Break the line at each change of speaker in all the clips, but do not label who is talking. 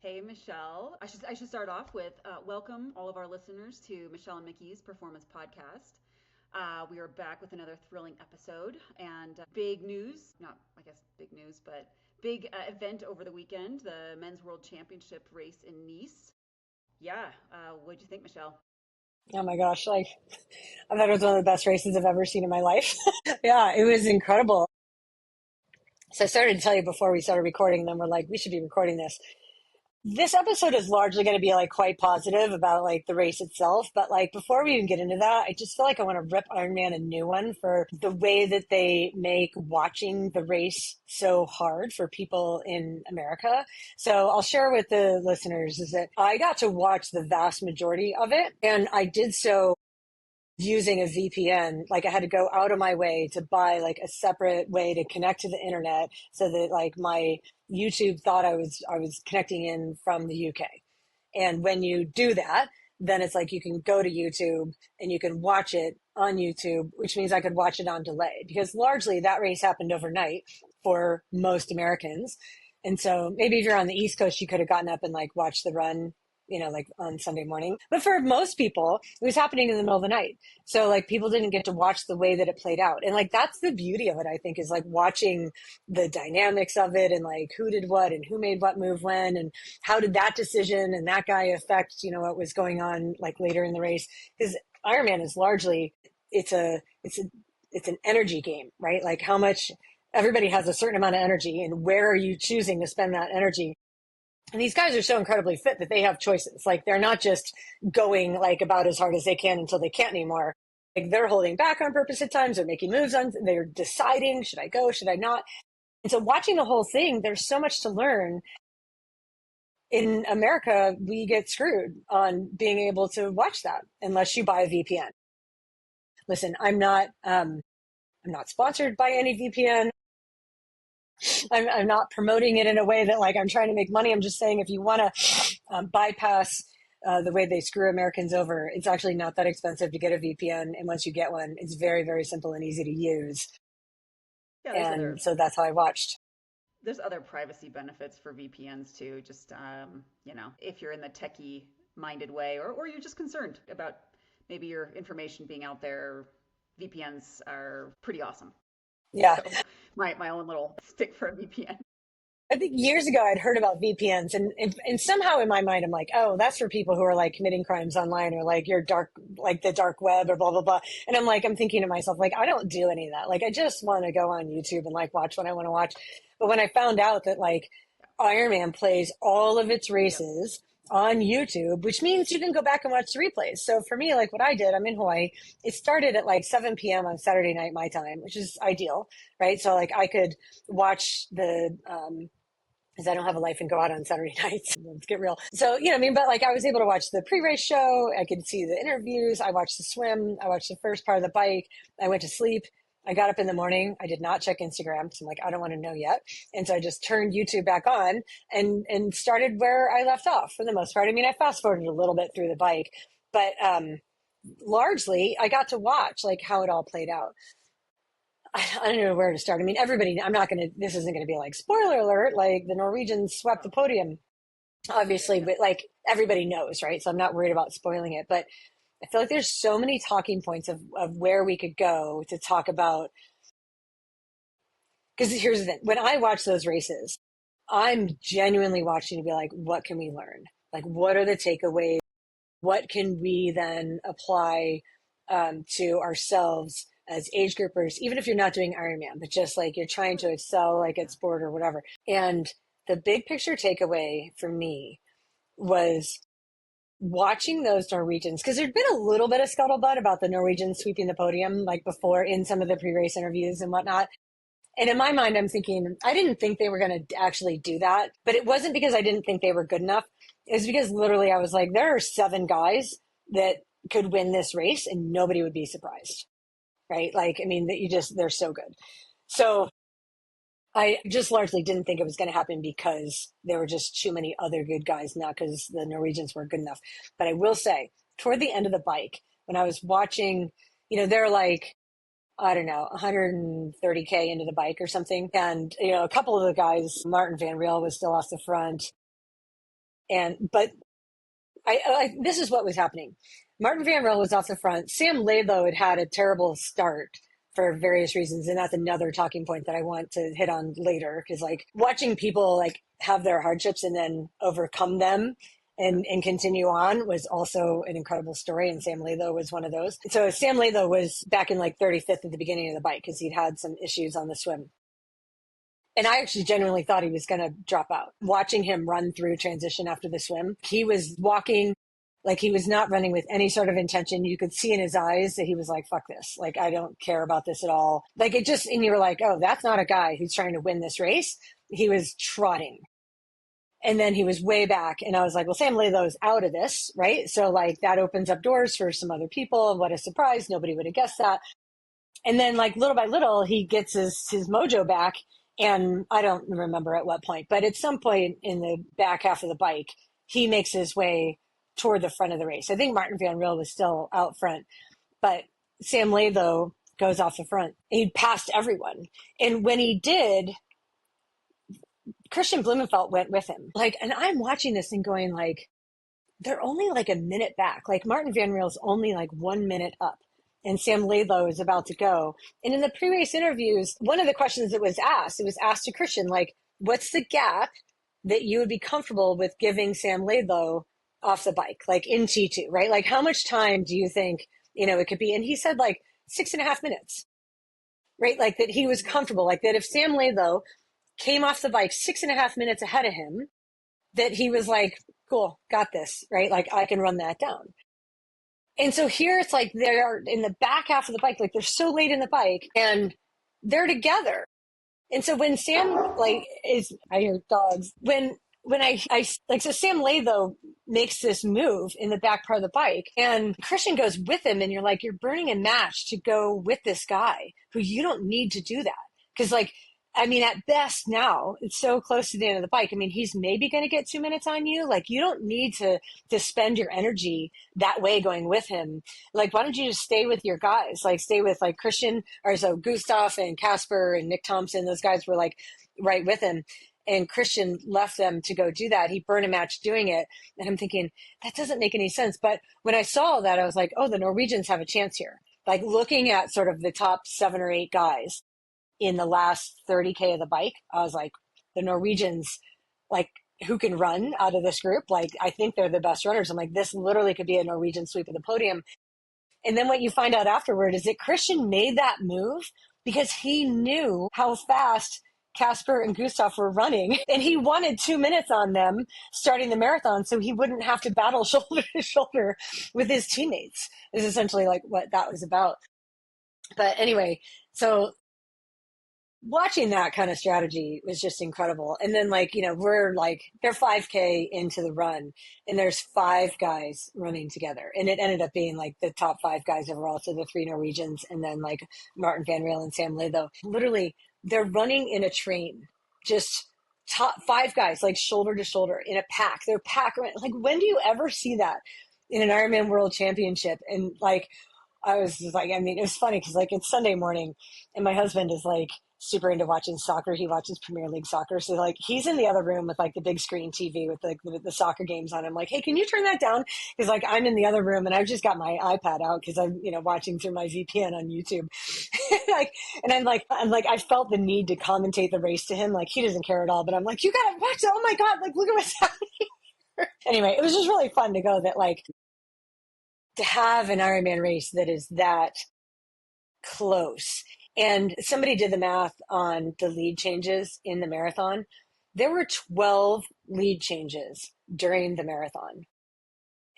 Hey, Michelle. I should start off with welcome all of our listeners to Michelle and Mickey's Performance Podcast. We are back with another thrilling episode and big news, not, I guess, big news, but big event over the weekend, the Men's World Championship race in Nice. Yeah, what'd you think, Michelle?
Oh my gosh, I thought it was one of the best races I've ever seen in my life. Yeah, it was incredible. So I started to tell you before we started recording, and then we're like, we should be recording this. This episode is largely going to be like quite positive about like the race itself, but like before we even get into that, I just feel like I want to rip Ironman a new one for the way that they make watching the race so hard for people in America. So I'll share with the listeners is that I got to watch the vast majority of it, and I did so using a VPN. Like I had to go out of my way to buy like a separate way to connect to the internet so that like my YouTube thought I was connecting in from the UK. And when you do that, then it's like you can go to YouTube and you can watch it on YouTube, which means I could watch it on delay because largely that race happened overnight for most Americans. And so maybe if you're on the East Coast, you could have gotten up and like watched the run, like on Sunday morning. But for most people, it was happening in the middle of the night. So like people didn't get to watch the way that it played out. And like that's the beauty of it, I think, is like watching the dynamics of it and like who did what and who made what move when and how did that decision and that guy affect, what was going on like later in the race. Because Ironman is largely it's an energy game, right? Like how much everybody has a certain amount of energy and where are you choosing to spend that energy? And these guys are so incredibly fit that they have choices. Like they're not just going like about as hard as they can until they can't anymore. Like they're holding back on purpose at times. They're making moves on. They're deciding, should I go? Should I not? And so watching the whole thing, there's so much to learn. In America, we get screwed on being able to watch that unless you buy a VPN. Listen, I'm not sponsored by any VPN. I'm not promoting it in a way that like I'm trying to make money. I'm just saying if you want to bypass the way they screw Americans over, it's actually not that expensive to get a VPN. And once you get one, it's very, very simple and easy to use.
Yeah,
And so that's how I watched.
there's other privacy benefits for VPNs too. Just if you're in the techie minded way, or you're just concerned about maybe your information being out there, VPNs are pretty awesome.
Yeah.
So my own little stick for a VPN.
I think years ago I'd heard about VPNs and somehow in my mind I'm like, oh, that's for people who are like committing crimes online or like your dark, like the dark web or blah, blah, blah. And I'm thinking to myself, like, I don't do any of that. Like, I just want to go on YouTube and like watch what I want to watch. But when I found out that like Ironman plays all of its
Yep.
races on YouTube, which means you can go back and watch the replays. So for me, like what I did, I'm in Hawaii. It started at like 7 p.m. on Saturday night, my time, which is ideal, right? So like I could watch because I don't have a life and go out on Saturday nights. Let's get real. So, what I mean? But like I was able to watch the pre-race show. I could see the interviews. I watched the swim. I watched the first part of the bike. I went to sleep. I got up in the morning. I did not check Instagram because I'm like, I don't want to know yet. And so I just turned YouTube back on and started where I left off for the most part. I mean, I fast forwarded a little bit through the bike, but largely I got to watch like how it all played out. I don't know where to start. I mean, everybody, this isn't going to be like, spoiler alert, like the Norwegians swept the
Oh,
podium, obviously,
yeah.
but like everybody knows, right? So I'm not worried about spoiling it. But I feel like there's so many talking points of where we could go to talk about. Because here's the thing when I watch those races, I'm genuinely watching to be like, what can we learn? Like, what are the takeaways? What can we then apply to ourselves as age groupers, even if you're not doing Ironman, but just like you're trying to excel like
Yeah.
at sport or whatever. And the big picture takeaway for me was watching those Norwegians, because there'd been a little bit of scuttlebutt about the Norwegians sweeping the podium like before in some of the pre-race interviews and whatnot. And in my mind, I'm thinking, I didn't think they were going to actually do that, but it wasn't because I didn't think they were good enough. It was because literally I was like, there are seven guys that could win this race and nobody would be surprised, right? Like, I mean, that they're so good. So I just largely didn't think it was going to happen because there were just too many other good guys, not because the Norwegians were good enough. But I will say, toward the end of the bike, when I was watching, they're like, I don't know, 130K into the bike or something. And, a couple of the guys, Martin Van Riel was still off the front. But this is what was happening. Martin Van Riel was off the front. Sam Laidlow had a terrible start for various reasons. And that's another talking point that I want to hit on later. Cause like watching people like have their hardships and then overcome them and continue on was also an incredible story. And Sam Laidlow was one of those. So Sam Laidlow was back in like 35th at the beginning of the bike because he'd had some issues on the swim. And I actually genuinely thought he was going to drop out. Watching him run through transition after the swim, he was walking like he was not running with any sort of intention. You could see in his eyes that he was like, fuck this. Like, I don't care about this at all. Like it just, and you were like, oh, that's not a guy who's trying to win this race. He was trotting. And then he was way back. And I was like, well, Sam Laidlow's out of this, right? So like that opens up doors for some other people. What a surprise. Nobody would have guessed that. And then like little by little, he gets his mojo back. And I don't remember at what point, but at some point in the back half of the bike, he makes his way toward the front of the race. I think Martin Van Riel was still out front, but Sam Laidlow goes off the front. He passed everyone. And when he did, Christian Blumenfeld went with him. Like, and I'm watching this and going like, they're only like a minute back. Like Martin Van Riel's only like 1 minute up. And Sam Laidlow is about to go. And in the pre-race interviews, one of the questions that was asked, it was asked to Christian, like, what's the gap that you would be comfortable with giving Sam Laidlow off the bike, like in T2, right? Like, how much time do you think, it could be? And he said like 6.5 minutes, right? Like that he was comfortable, like that if Sam Laidlow came off the bike 6.5 minutes ahead of him, that he was like, cool, got this, right? Like I can run that down. And so here it's like they're in the back half of the bike, like they're so late in the bike and they're together. And so when Sam I hear dogs. When I like, so Sam Laidlow makes this move in the back part of the bike and Christian goes with him and you're like, you're burning a match to go with this guy who you don't need to do that. Cause like, I mean, at best now, it's so close to the end of the bike. I mean, he's maybe going to get 2 minutes on you. Like, you don't need to spend your energy that way going with him. Like, why don't you just stay with your guys? Like, stay with, like, Christian, or so Gustav and Casper and Nick Thompson. Those guys were, like, right with him. And Christian left them to go do that. He burned a match doing it. And I'm thinking, that doesn't make any sense. But when I saw that, I was like, oh, the Norwegians have a chance here. Like, looking at sort of the top 7 or 8 guys in the last 30K of the bike, I was like, the Norwegians, like, who can run out of this group? Like, I think they're the best runners. I'm like, this literally could be a Norwegian sweep of the podium. And then what you find out afterward is that Christian made that move because he knew how fast Casper and Gustav were running. And he wanted 2 minutes on them starting the marathon so he wouldn't have to battle shoulder to shoulder with his teammates, is essentially like what that was about. But anyway, so watching that kind of strategy was just incredible. And then like, we're like, they're 5K into the run and there's 5 guys running together. And it ended up being like the top 5 guys overall. So the 3 Norwegians and then like Martin Van Riel and Sam Laidlow. Literally, they're running in a train, just top 5 guys, like shoulder to shoulder in a pack. They're pack. Like, when do you ever see that in an Ironman World Championship? And like, I was just like, I mean, it was funny because like it's Sunday morning and my husband is like super into watching soccer. He watches Premier League soccer. So like he's in the other room with like the big screen TV with like the soccer games on. I'm like, hey, can you turn that down? Because like I'm in the other room and I've just got my iPad out because I'm, watching through my VPN on YouTube. Like, and I'm like, I felt the need to commentate the race to him. Like he doesn't care at all, but I'm like, you gotta watch it. Oh my God. Like, look at what's happening. Anyway, it was just really fun to go that like, to have an Ironman race that is that close. And somebody did the math on the lead changes in the marathon. There were 12 lead changes during the marathon.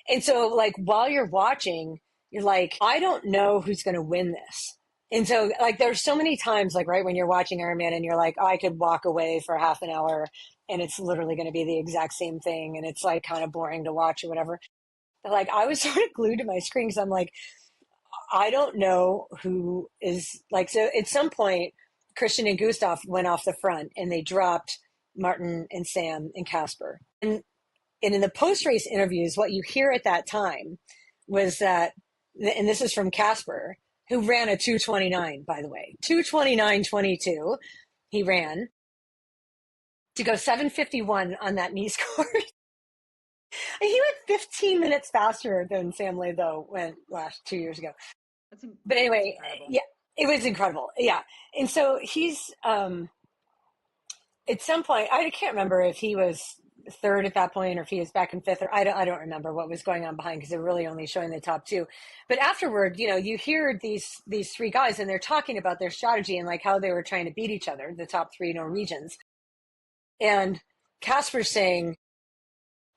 And so like while you're watching, you're like, I don't know who's going to win this. And so like there's so many times like right when you're watching Ironman and you're like, I could walk away for half an hour and it's literally going to be the exact same thing. And it's like kind of boring to watch or whatever. Like I was sort of glued to my screen because I'm like, I don't know who is like, so at some point, Christian and Gustav went off the front and they dropped Martin and Sam and Casper. And in the post-race interviews, what you hear at that time was that, and this is from Casper, who ran a 2:29, by the way, 2:29:22. He ran to go 7:51 on that knee score. He went 15 minutes faster than Sam Laidlow went last 2 years ago. But
that's
anyway,
incredible.
yeah, it was incredible. Yeah. And so he's, at some point, I can't remember if he was third at that point or if he was back in fifth, or I don't remember what was going on behind because they're really only showing the top two. But afterward, you hear these three guys and they're talking about their strategy and like how they were trying to beat each other, the top three Norwegians. And Casper's saying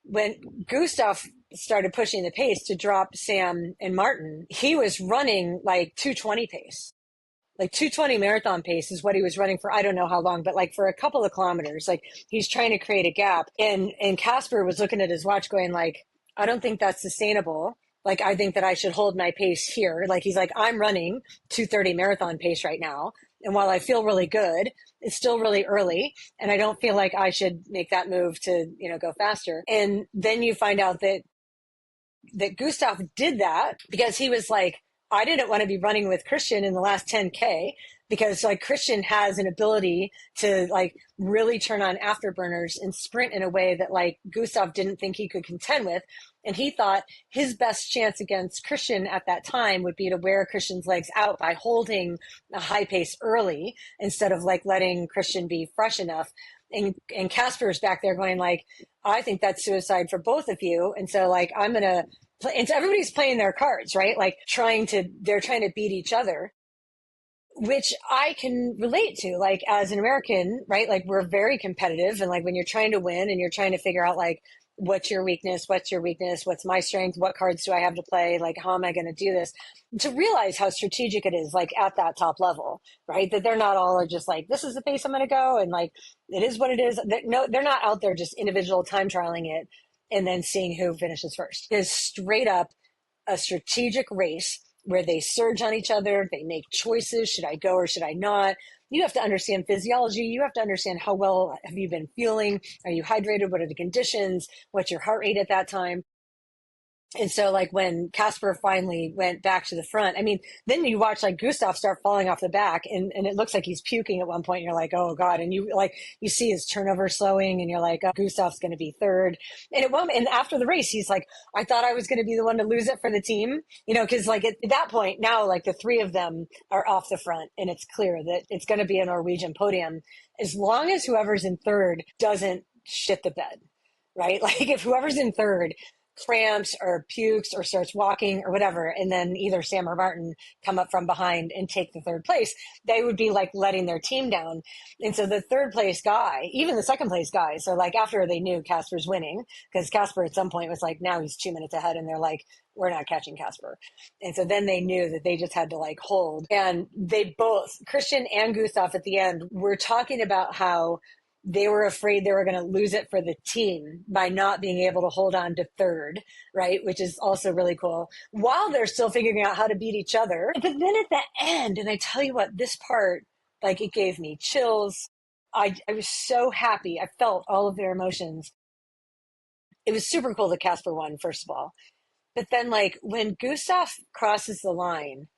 when Gustav started pushing the pace to drop Sam and Martin, he was running like 220 pace. Like 220 marathon pace is what he was running for. I don't know how long, but like for a couple of kilometers, like he's trying to create a gap. And Casper was looking at his watch going like, I don't think that's sustainable. Like, I think that I should hold my pace here. Like, he's like, I'm running 230 marathon pace right now. And while I feel really good, it's still really early. And I don't feel like I should make that move to, go faster. And then you find out that Gustav did that because he was like, I didn't want to be running with Christian in the last 10K because like Christian has an ability to like really turn on afterburners and sprint in a way that like Gustav didn't think he could contend with. And he thought his best chance against Christian at that time would be to wear Christian's legs out by holding a high pace early instead of like letting Christian be fresh enough. And Casper's back there going like, I think that's suicide for both of you. And so like, I'm going to play. And so everybody's playing their cards, right? Like they're trying to beat each other, which I can relate to, like as an American, right? Like we're very competitive. And like when you're trying to win and you're trying to figure out like, what's your weakness? What's your weakness? What's my strength? What cards do I have to play? Like, how am I going to do this? To realize how strategic it is, like at that top level, right? That they're not all just like, this is the pace I'm going to go. And like, it is what it is. No, they're not out there just individual time trialing it and then seeing who finishes first. It is straight up a strategic race where they surge on each other. They make choices. Should I go or should I not? You have to understand physiology. You have to understand how well have you been feeling? Are you hydrated? What are the conditions? What's your heart rate at that time? And so like when Casper finally went back to the front, I mean, then you watch like Gustav start falling off the back and it looks like he's puking at one point. And you're like, oh God. And you see his turnover slowing and you're like, oh, Gustav's going to be third. And and after the race, he's like, I thought I was going to be the one to lose it for the team, cause like at that point now, like the three of them are off the front and it's clear that it's going to be a Norwegian podium as long as whoever's in third doesn't shit the bed, right? Like if whoever's in third cramps or pukes or starts walking or whatever, and then either Sam or Martin come up from behind and take the third place, they would be like letting their team down. And so the third place guy, even the second place guy, so like after they knew Casper's winning, because Casper at some point was like, now he's 2 minutes ahead, and they're like, we're not catching Casper. And so then they knew that they just had to like hold. And they both, Christian and Gustav at the end, were talking about how they were afraid they were going to lose it for the team by not being able to hold on to third, right? Which is also really cool while they're still figuring out how to beat each other. But then at the end, and I tell you what, this part, like it gave me chills. I was so happy. I felt all of their emotions. It was super cool that Casper won, first of all. But then like when Gustav crosses the line,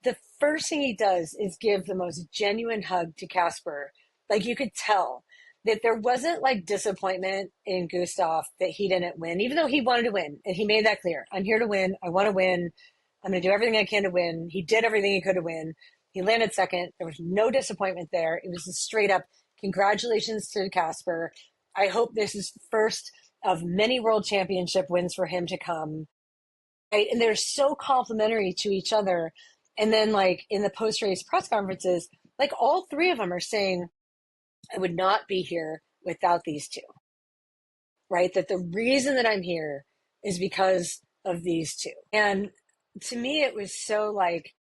the first thing he does is give the most genuine hug to Casper. Like you could tell that there wasn't like disappointment in Gustav that he didn't win, even though he wanted to win. And he made that clear. I'm here to win. I want to win. I'm going to do everything I can to win. He did everything he could to win. He landed second. There was no disappointment there. It was a straight up congratulations to Casper. I hope this is first of many world championship wins for him to come. Right? And they're so complimentary to each other. And then like in the post-race press conferences, like all three of them are saying, I would not be here without these two, right? That the reason that I'm here is because of these two. And to me, it was so like,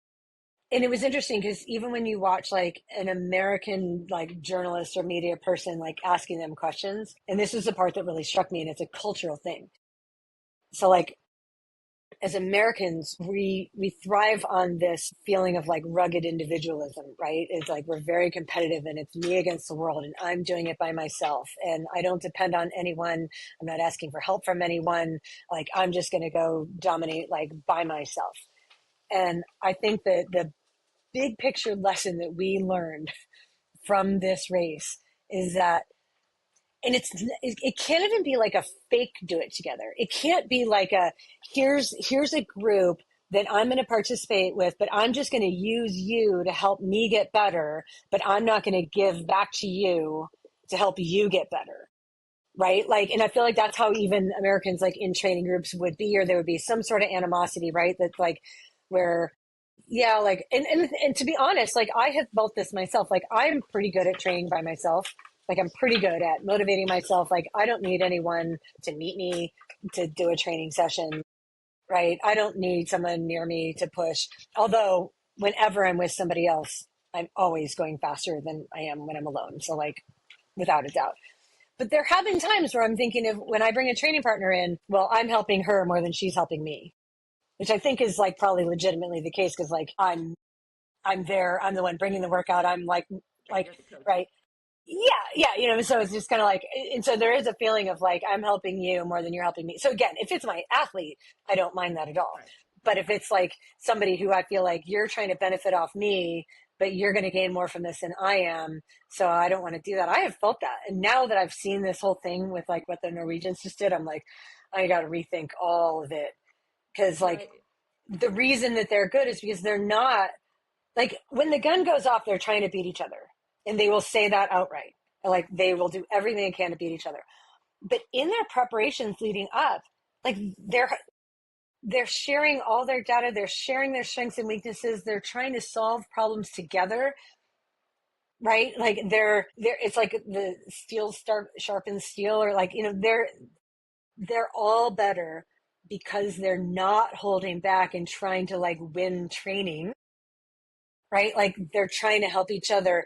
and it was interesting because even when you watch like an American like journalist or media person like asking them questions, and this is the part that really struck me, and it's a cultural thing. So like as Americans, we thrive on this feeling of like rugged individualism, right? It's like we're very competitive and it's me against the world and I'm doing it by myself and I don't depend on anyone. I'm not asking for help from anyone. Like I'm just going to go dominate like by myself. And I think that the big picture lesson that we learned from this race is that and it can't even be like a fake do it together. It can't be like a here's a group that I'm going to participate with, but I'm just going to use you to help me get better, but I'm not going to give back to you to help you get better. Right. Like, and I feel like that's how even Americans like in training groups would be, or there would be some sort of animosity, right? That's like where, yeah, like, and to be honest, like I have built this myself. Like I'm pretty good at training by myself. Like I'm pretty good at motivating myself. Like I don't need anyone to meet me to do a training session, right? I don't need someone near me to push. Although whenever I'm with somebody else, I'm always going faster than I am when I'm alone. So like without a doubt. But there have been times where I'm thinking of when I bring a training partner in, well, I'm helping her more than she's helping me, which I think is like probably legitimately the case because like I'm there, I'm the one bringing the workout. I'm
Right,
like
you're the coach.
right, yeah, yeah, you know. So it's just kind of like, and so there is a feeling of like I'm helping you more than you're helping me. So again, if it's my athlete, I don't mind that at all.
Right.
But if it's like somebody who I feel like you're trying to benefit off me, but you're going to gain more from this than I am, so I don't want to do that. I have felt that, and now that I've seen this whole thing with like what the Norwegians just did, I'm like, I got to rethink all of it because like
Right.
the reason that they're good is because they're not like when the gun goes off, they're trying to beat each other, and they will say that outright. Like they will do everything they can to beat each other. But in their preparations leading up, like they're sharing all their data, they're sharing their strengths and weaknesses, they're trying to solve problems together, right? Like they're it's like the sharpens steel, or like, you know, they're all better because they're not holding back and trying to like win training, right? Like they're trying to help each other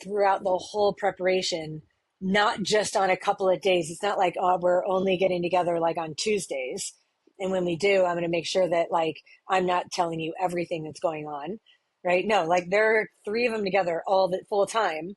throughout the whole preparation, not just on a couple of days. It's not like, oh, we're only getting together like on Tuesdays. And when we do, I'm going to make sure that like I'm not telling you everything that's going on. Right. No, like there are three of them together all the full time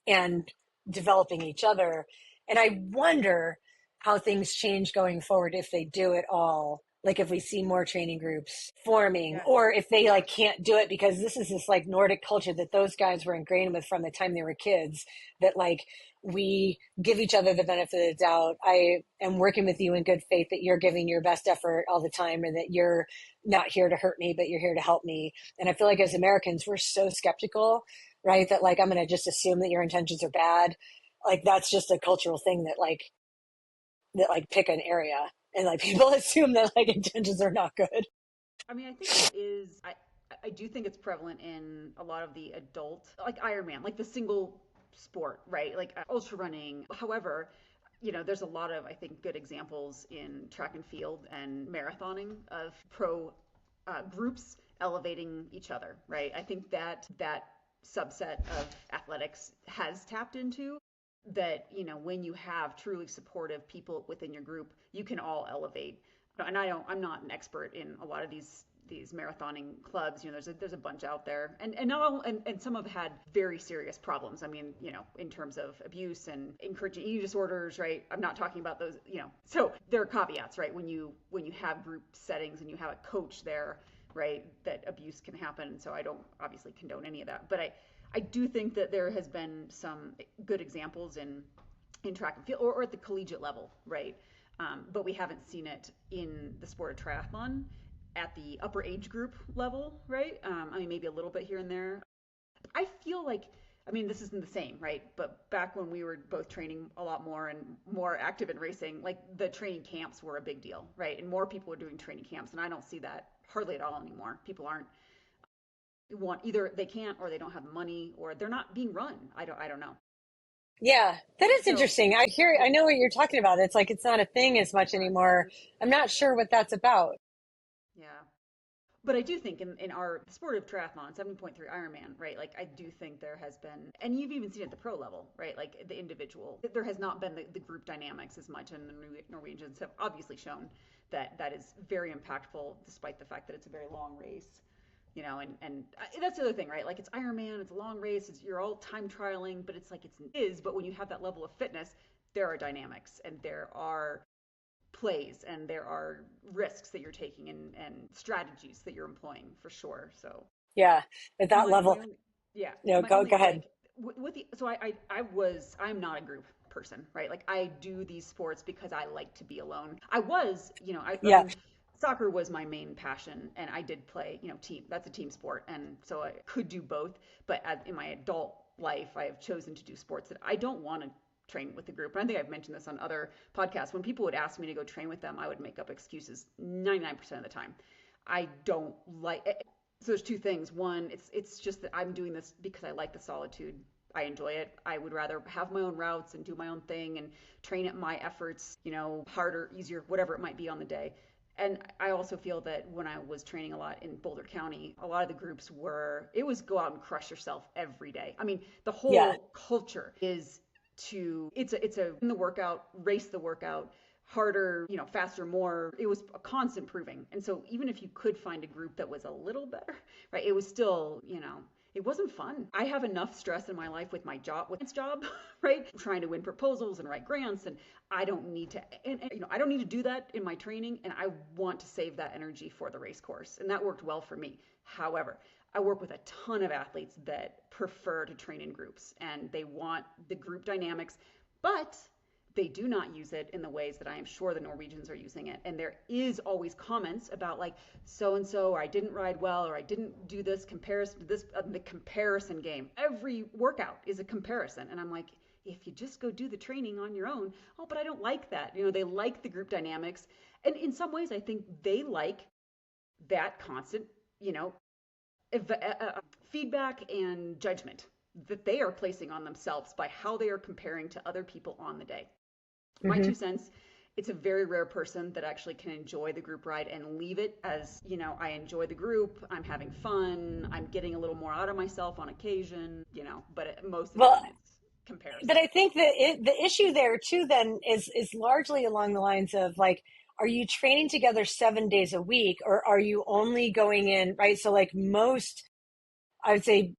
and developing each other. And I wonder how things change going forward if they do it all. Like if we see more training groups forming,
Yeah.
or if they like can't do it because this is this like Nordic culture that those guys were ingrained with from the time they were kids, that like we give each other the benefit of the doubt. I am working with you in good faith that you're giving your best effort all the time and that you're not here to hurt me, but you're here to help me. And I feel like as Americans, we're so skeptical, right? That like I'm going to just assume that your intentions are bad. Like that's just a cultural thing that like pick an area and like people assume that like intentions are not good.
I mean, I think it is. I do think it's prevalent in a lot of the adult, like Ironman, like the single sport, right? Like ultra running. However, you know, there's a lot of, I think, good examples in track and field and marathoning of pro groups elevating each other, right? I think that subset of athletics has tapped into that, you know, when you have truly supportive people within your group, you can all elevate. And I'm not an expert in a lot of these marathoning clubs. You know, there's a bunch out there, and not all, and some have had very serious problems. I mean, you know, in terms of abuse and encouraging eating disorders, right? I'm not talking about those, you know. So there are caveats, right? When you have group settings and you have a coach there, right? That abuse can happen. So I don't obviously condone any of that, but I do think that there has been some good examples in track and field or at the collegiate level, right? But we haven't seen it in the sport of triathlon at the upper age group level, right? I mean, maybe a little bit here and there. I feel like, I mean, this isn't the same, right? But back when we were both training a lot more and more active in racing, like the training camps were a big deal, right? And more people were doing training camps, and I don't see that hardly at all anymore. People aren't want either they can't or they don't have the money or they're not being run. I don't know.
Yeah, that is
So
interesting. I know what you're talking about. It's like it's not a thing as much anymore. I'm not sure what that's about.
yeah. But I do think in our sport of triathlon, 7.3 Ironman, right? Like I do think there has been, and you've even seen it at the pro level, right? Like the individual, there has not been the group dynamics as much, and the Norwegians have obviously shown that that is very impactful, despite the fact that it's a very long race, you know. And that's the other thing, right? Like it's Ironman, it's a long race, you're all time trialing, but it's like it is. But when you have that level of fitness, there are dynamics and there are plays and there are risks that you're taking and strategies that you're employing for sure. So
Yeah, at that
my
level.
only, yeah,
No,
my
go
only
ahead.
like with the, so I'm not a group person, right? Like I do these sports because I like to be alone. I was, I
Yeah.
mean, soccer was my main passion, and I did play, team. That's a team sport, and so I could do both. But in my adult life, I have chosen to do sports that I don't want to train with the group. And I think I've mentioned this on other podcasts. When people would ask me to go train with them, I would make up excuses 99% of the time. I don't like it. So there's two things. One, it's just that I'm doing this because I like the solitude. I enjoy it. I would rather have my own routes and do my own thing and train at my efforts, harder, easier, whatever it might be on the day. And I also feel that when I was training a lot in Boulder County, a lot of the groups it was go out and crush yourself every day. I mean, the
Yeah.
whole culture is it's a in the workout, race the workout, harder, faster, more. It was a constant proving. And so even if you could find a group that was a little better, right, it was still, it wasn't fun. I have enough stress in my life with my job, right? Trying to win proposals and write grants, and I don't need to, I don't need to do that in my training, and I want to save that energy for the race course, and that worked well for me. However, I work with a ton of athletes that prefer to train in groups, and they want the group dynamics, but they do not use it in the ways that I am sure the Norwegians are using it. And there is always comments about like so and so, or I didn't ride well, or I didn't do this comparison to this, the comparison game. Every workout is a comparison. And I'm like, if you just go do the training on your own, oh, but I don't like that. They like the group dynamics. And in some ways, I think they like that constant, you know, feedback and judgment that they are placing on themselves by how they are comparing to other people on the day. My
Hmm.
2 cents, it's a very rare person that actually can enjoy the group ride and leave it as, I enjoy the group, I'm having fun, I'm getting a little more out of myself on occasion, but most of the
Well,
time it's
but
comparison.
I think that the issue there too then is largely along the lines of like, are you training together 7 days a week, or are you only going in, right? So like I would say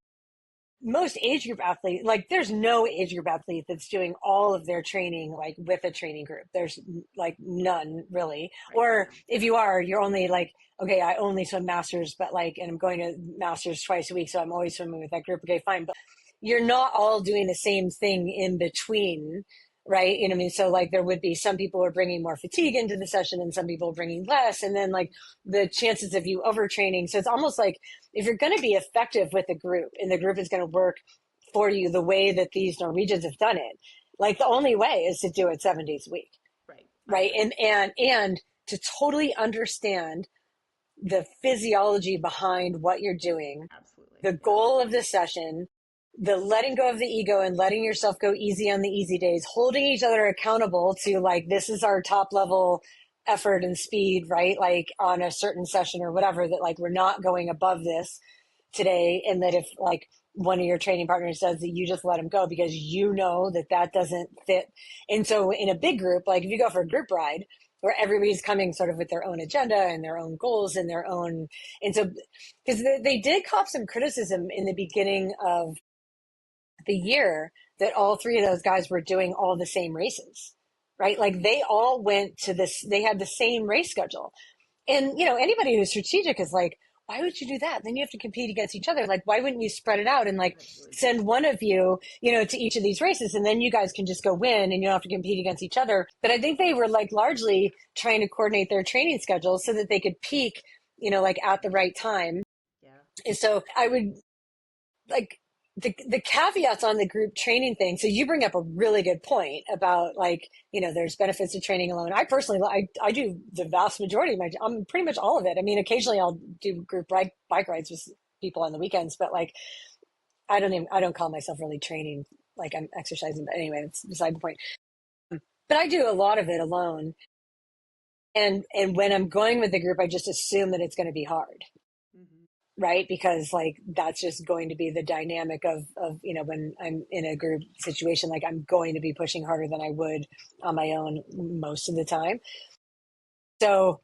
most age group athletes, like there's no age group athlete that's doing all of their training like with a training group. There's like none really.
Right.
Or
No.
if you are, you're only like, okay, I only swim masters, but like, and I'm going to masters twice a week, so I'm always swimming with that group. Okay, fine. But you're not all doing the same thing in between, right? You know what I mean? So like there would be some people are bringing more fatigue into the session and some people are bringing less. And then like the chances of you overtraining. So it's almost like if you're going to be effective with a group and the group is going to work for you the way that these Norwegians have done it, like the only way is to do it 7 days a week.
Right. I
Right.
agree.
And to totally understand the physiology behind what you're doing,
Absolutely.
the
Yeah.
goal of the session, the letting go of the ego and letting yourself go easy on the easy days, holding each other accountable to like, this is our top level effort and speed, right? Like on a certain session or whatever, that like, we're not going above this today. And that if like one of your training partners says that, you just let them go because you know that that doesn't fit. And so in a big group, like if you go for a group ride where everybody's coming sort of with their own agenda and their own goals and their own, and so because they did cop some criticism in the beginning of the year that all three of those guys were doing all the same races, right? Like they all went to this, they had the same race schedule. And, anybody who's strategic is like, why would you do that? Then you have to compete against each other. Like, why wouldn't you spread it out and like
Absolutely.
send one of you, to each of these races, and then you guys can just go win and you don't have to compete against each other. But I think they were like largely trying to coordinate their training schedules so that they could peak, like at the right time.
Yeah.
And so I would like the caveats on the group training thing. So you bring up a really good point about like, there's benefits to training alone. I personally, I do the vast majority of I'm pretty much all of it. I mean, occasionally I'll do group bike rides with people on the weekends, but like, I don't call myself really training. Like I'm exercising, but anyway, it's beside the point. But I do a lot of it alone. And when I'm going with the group, I just assume that it's going to be hard,
Mm-hmm.
right? Because like that's just going to be the dynamic of when I'm in a group situation, like I'm going to be pushing harder than I would on my own most of the time. So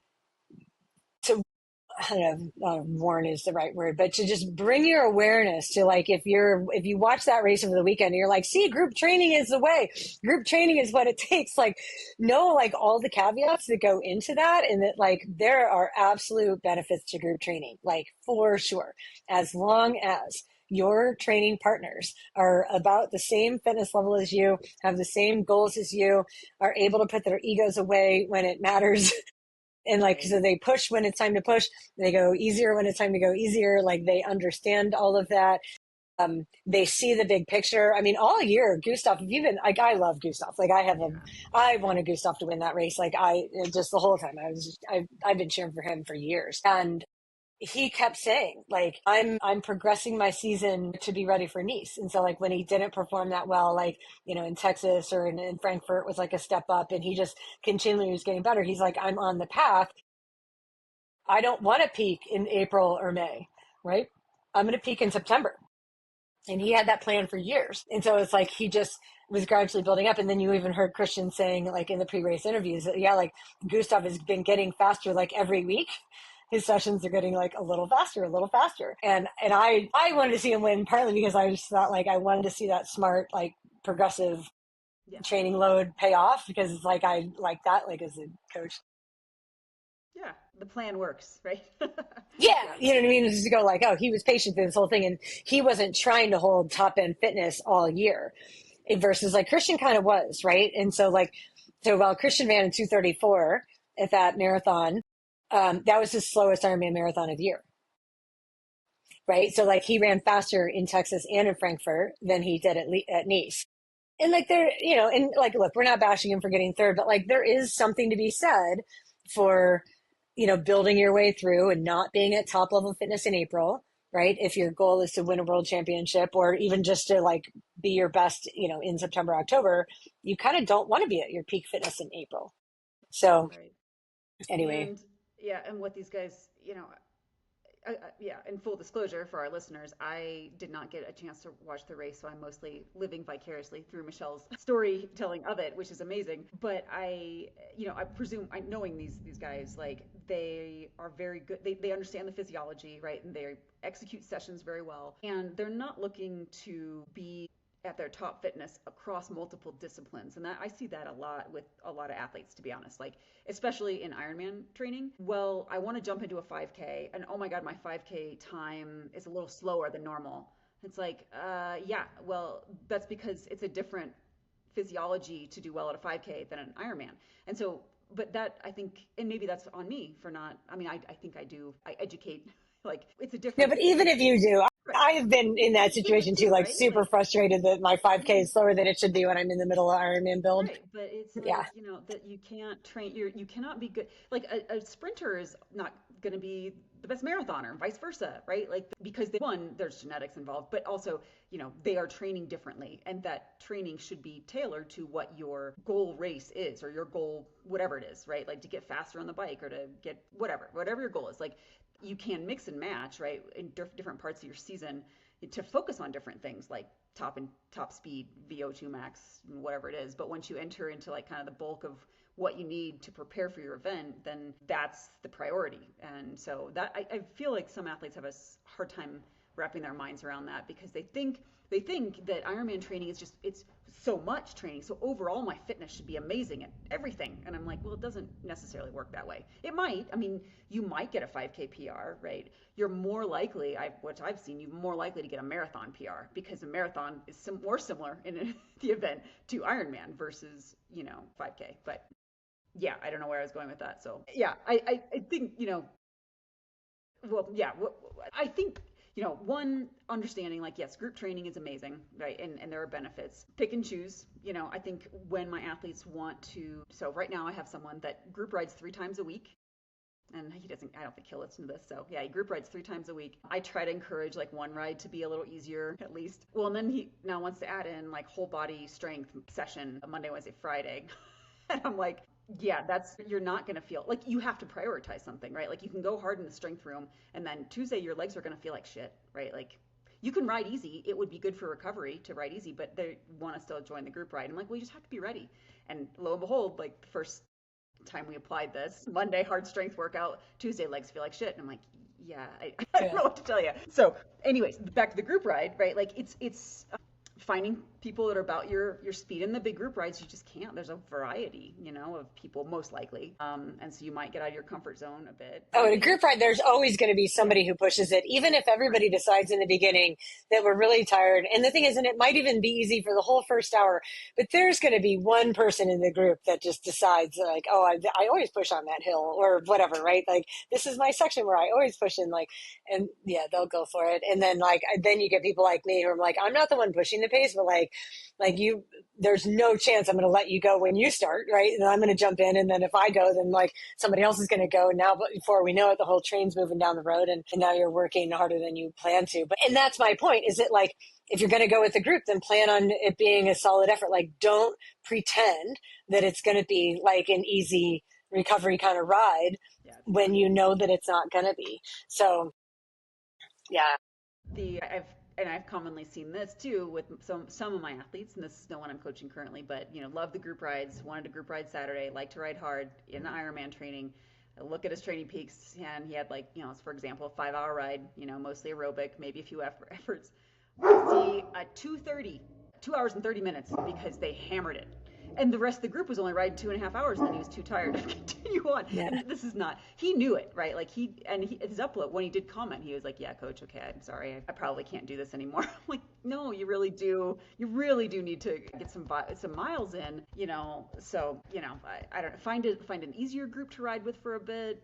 to I don't know, warn is the right word, but to just bring your awareness to like, if you watch that race over the weekend and you're like, see, group training is the way, group training is what it takes. Like, know like all the caveats that go into that, and that like there are absolute benefits to group training, like for sure, as long as your training partners are about the same fitness level as you, have the same goals as you, are able to put their egos away when it matters. And like,
Right.
so they push when it's time to push, they go easier when it's time to go easier. Like they understand all of that. They see the big picture. I mean, all year, Gustav, if you've been like, I love Gustav. Like
Yeah.
I wanted Gustav to win that race. Like just the whole time I've been cheering for him for years. And he kept saying like, I'm progressing my season to be ready for Nice. And so like when he didn't perform that well, like, in Texas or in Frankfurt was like a step up and he just continually was getting better. He's like, I'm on the path. I don't want to peak in April or May, right? I'm going to peak in September. And he had that plan for years. And so it's like he just was gradually building up. And then you even heard Christian saying, like in the pre-race interviews, that, yeah, like Gustav has been getting faster like every week. His sessions are getting like a little faster, a little faster. And I wanted to see him win partly because I just thought like I wanted to see that smart, like progressive
Yeah.
training load pay off because it's like I like that, like as a coach.
Yeah. The plan works, right?
Yeah,
Yeah.
you know what I mean? Just to go like, oh, he was patient through this whole thing and he wasn't trying to hold top end fitness all year versus like Christian kind of was, right? And so like, so while Christian ran in 2:34 at that marathon, that was his slowest Ironman marathon of the year, right? So like he ran faster in Texas and in Frankfurt than he did at Nice. And like there, and like, look, we're not bashing him for getting third, but like there is something to be said for, building your way through and not being at top level fitness in April, right? If your goal is to win a world championship or even just to like be your best, in September, October, you kind of don't want to be at your peak fitness in April. So
Right.
anyway,
And yeah, and what these guys, yeah, in full disclosure for our listeners, I did not get a chance to watch the race, so I'm mostly living vicariously through Michelle's storytelling of it, which is amazing. But I presume, knowing these guys, like they are very good. They understand the physiology, right? And they execute sessions very well, and they're not looking to be at their top fitness across multiple disciplines. And that I see that a lot with a lot of athletes, to be honest, like especially in Ironman training. Well, I want to jump into a 5K and oh my God, my 5K time is a little slower than normal. It's like, yeah, well, that's because it's a different physiology to do well at a 5K than an Ironman. And so, but that I think, and maybe that's on me for not, I think I educate, like it's a
no,
different,
but even if you do,
right.
I have been in that
People
situation too,
do,
like
right?
super
Like,
frustrated that my 5K
yeah.
is slower than it should be when I'm in the middle of Ironman build.
Right, but it's
Yeah.
like, that you can't train, you cannot be good. Like a sprinter is not going to be the best marathoner, vice versa, right? Like because one, there's genetics involved, but also, they are training differently, and that training should be tailored to what your goal race is or your goal, whatever it is, right? Like to get faster on the bike or to get whatever your goal is. Like you can mix and match, right, in different parts of your season to focus on different things like top speed, VO2 max, whatever it is. But once you enter into like kind of the bulk of what you need to prepare for your event, then that's the priority. And so that I feel like some athletes have a hard time wrapping their minds around that because they think that Ironman training is just it's so much training. So overall my fitness should be amazing at everything. And I'm like, well, it doesn't necessarily work that way. It might. I mean, you might get a 5K PR, right? You're more likely, which I've seen, you're more likely to get a marathon PR because a marathon is more similar in the event to Ironman versus, 5K. But yeah, I don't know where I was going with that. So yeah, I think, well, yeah, I think, one understanding like, yes, group training is amazing, right? And there are benefits. Pick and choose, I think when my athletes want to, so right now I have someone that group rides 3 times a week. And I don't think he'll listen to this. So yeah, he group rides 3 times a week. I try to encourage like one ride to be a little easier at least. Well, and then he now wants to add in like whole body strength session Monday, Wednesday, Friday. And I'm like, yeah, you're not going to feel like you have to prioritize something, right? Like you can go hard in the strength room and then Tuesday your legs are going to feel like shit, right? Like you can ride easy. It would be good for recovery to ride easy, but they want to still join the group ride. I'm like, well, you just have to be ready. And lo and behold, like the first time we applied this, Monday hard strength workout, Tuesday legs feel like shit. And I'm like, yeah, I don't
Yeah.
know what to tell you. So anyways, back to the group ride, right? Like it's finding people that are about your speed. In the big group rides, you just can't. There's a variety, of people most likely, and so you might get out of your comfort zone a bit.
Oh, in a group ride, there's always going to be
Yeah,
somebody who pushes it, even if everybody
right.
decides in the beginning that we're really tired. And the thing is, and it might even be easy for the whole first hour, but there's going to be one person in the group that just decides, like, oh, I always push on that hill or whatever, right? Like, this is my section where I always push in, like, and yeah, they'll go for it. And then, like, then you get people like me who are like, I'm not the one pushing the pace, but like you, there's no chance I'm going to let you go when you start, right? And I'm going to jump in. And then if I go, then like somebody else is going to go. And now, but before we know it, the whole train's moving down the road, and now you're working harder than you plan to. But, and that's my point, is it like, if you're going to go with a group, then plan on it being a solid effort. Like, don't pretend that it's going to be like an easy recovery kind of ride
Yeah, it's
when
not.
you know that it's not going to be. So, yeah.
I've commonly seen this too with some of my athletes, and this is no one I'm coaching currently, but love the group rides, wanted a group ride Saturday, like to ride hard in the Ironman training. I look at his training peaks, and he had, like, for example, a 5 hour ride, mostly aerobic, maybe a few efforts. See, at 2:30, 2 hours and 30 minutes, because they hammered it. And the rest of the group was only riding 2.5 hours, and then he was too tired to continue on.
Yeah.
And this is not, he knew it, right? Like, his upload, when he did comment, he was like, yeah, coach, okay, I'm sorry. I probably can't do this anymore. I'm like, no, you really do. You really do need to get some miles in, so, I don't know, find an easier group to ride with for a bit,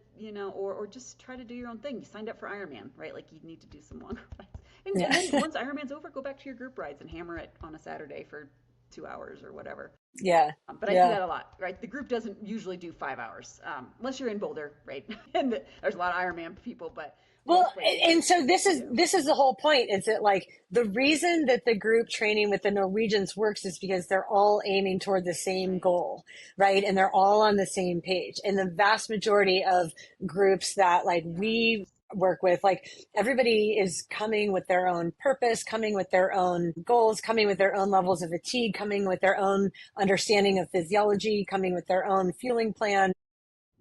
or just try to do your own thing. You signed up for Ironman, right? Like, you need to do some longer rides. And then
Yeah.
once Ironman's over, go back to your group rides and hammer it on a Saturday for 2 hours or whatever.
Yeah.
But I see
Yeah.
that a lot, right? The group doesn't usually do 5 hours, unless you're in Boulder, right? And there's a lot of Ironman people, but
Well,
most places
and so this is
do.
this is the whole point, is that like the reason that the group training with the Norwegians works is because they're all aiming toward the same
Right.
goal, right? And they're all on the same page. And the vast majority of groups that like
Yeah.
we work with, like everybody is coming with their own purpose, coming with their own goals, coming with their own levels of fatigue, coming with their own understanding of physiology, coming with their own fueling plan.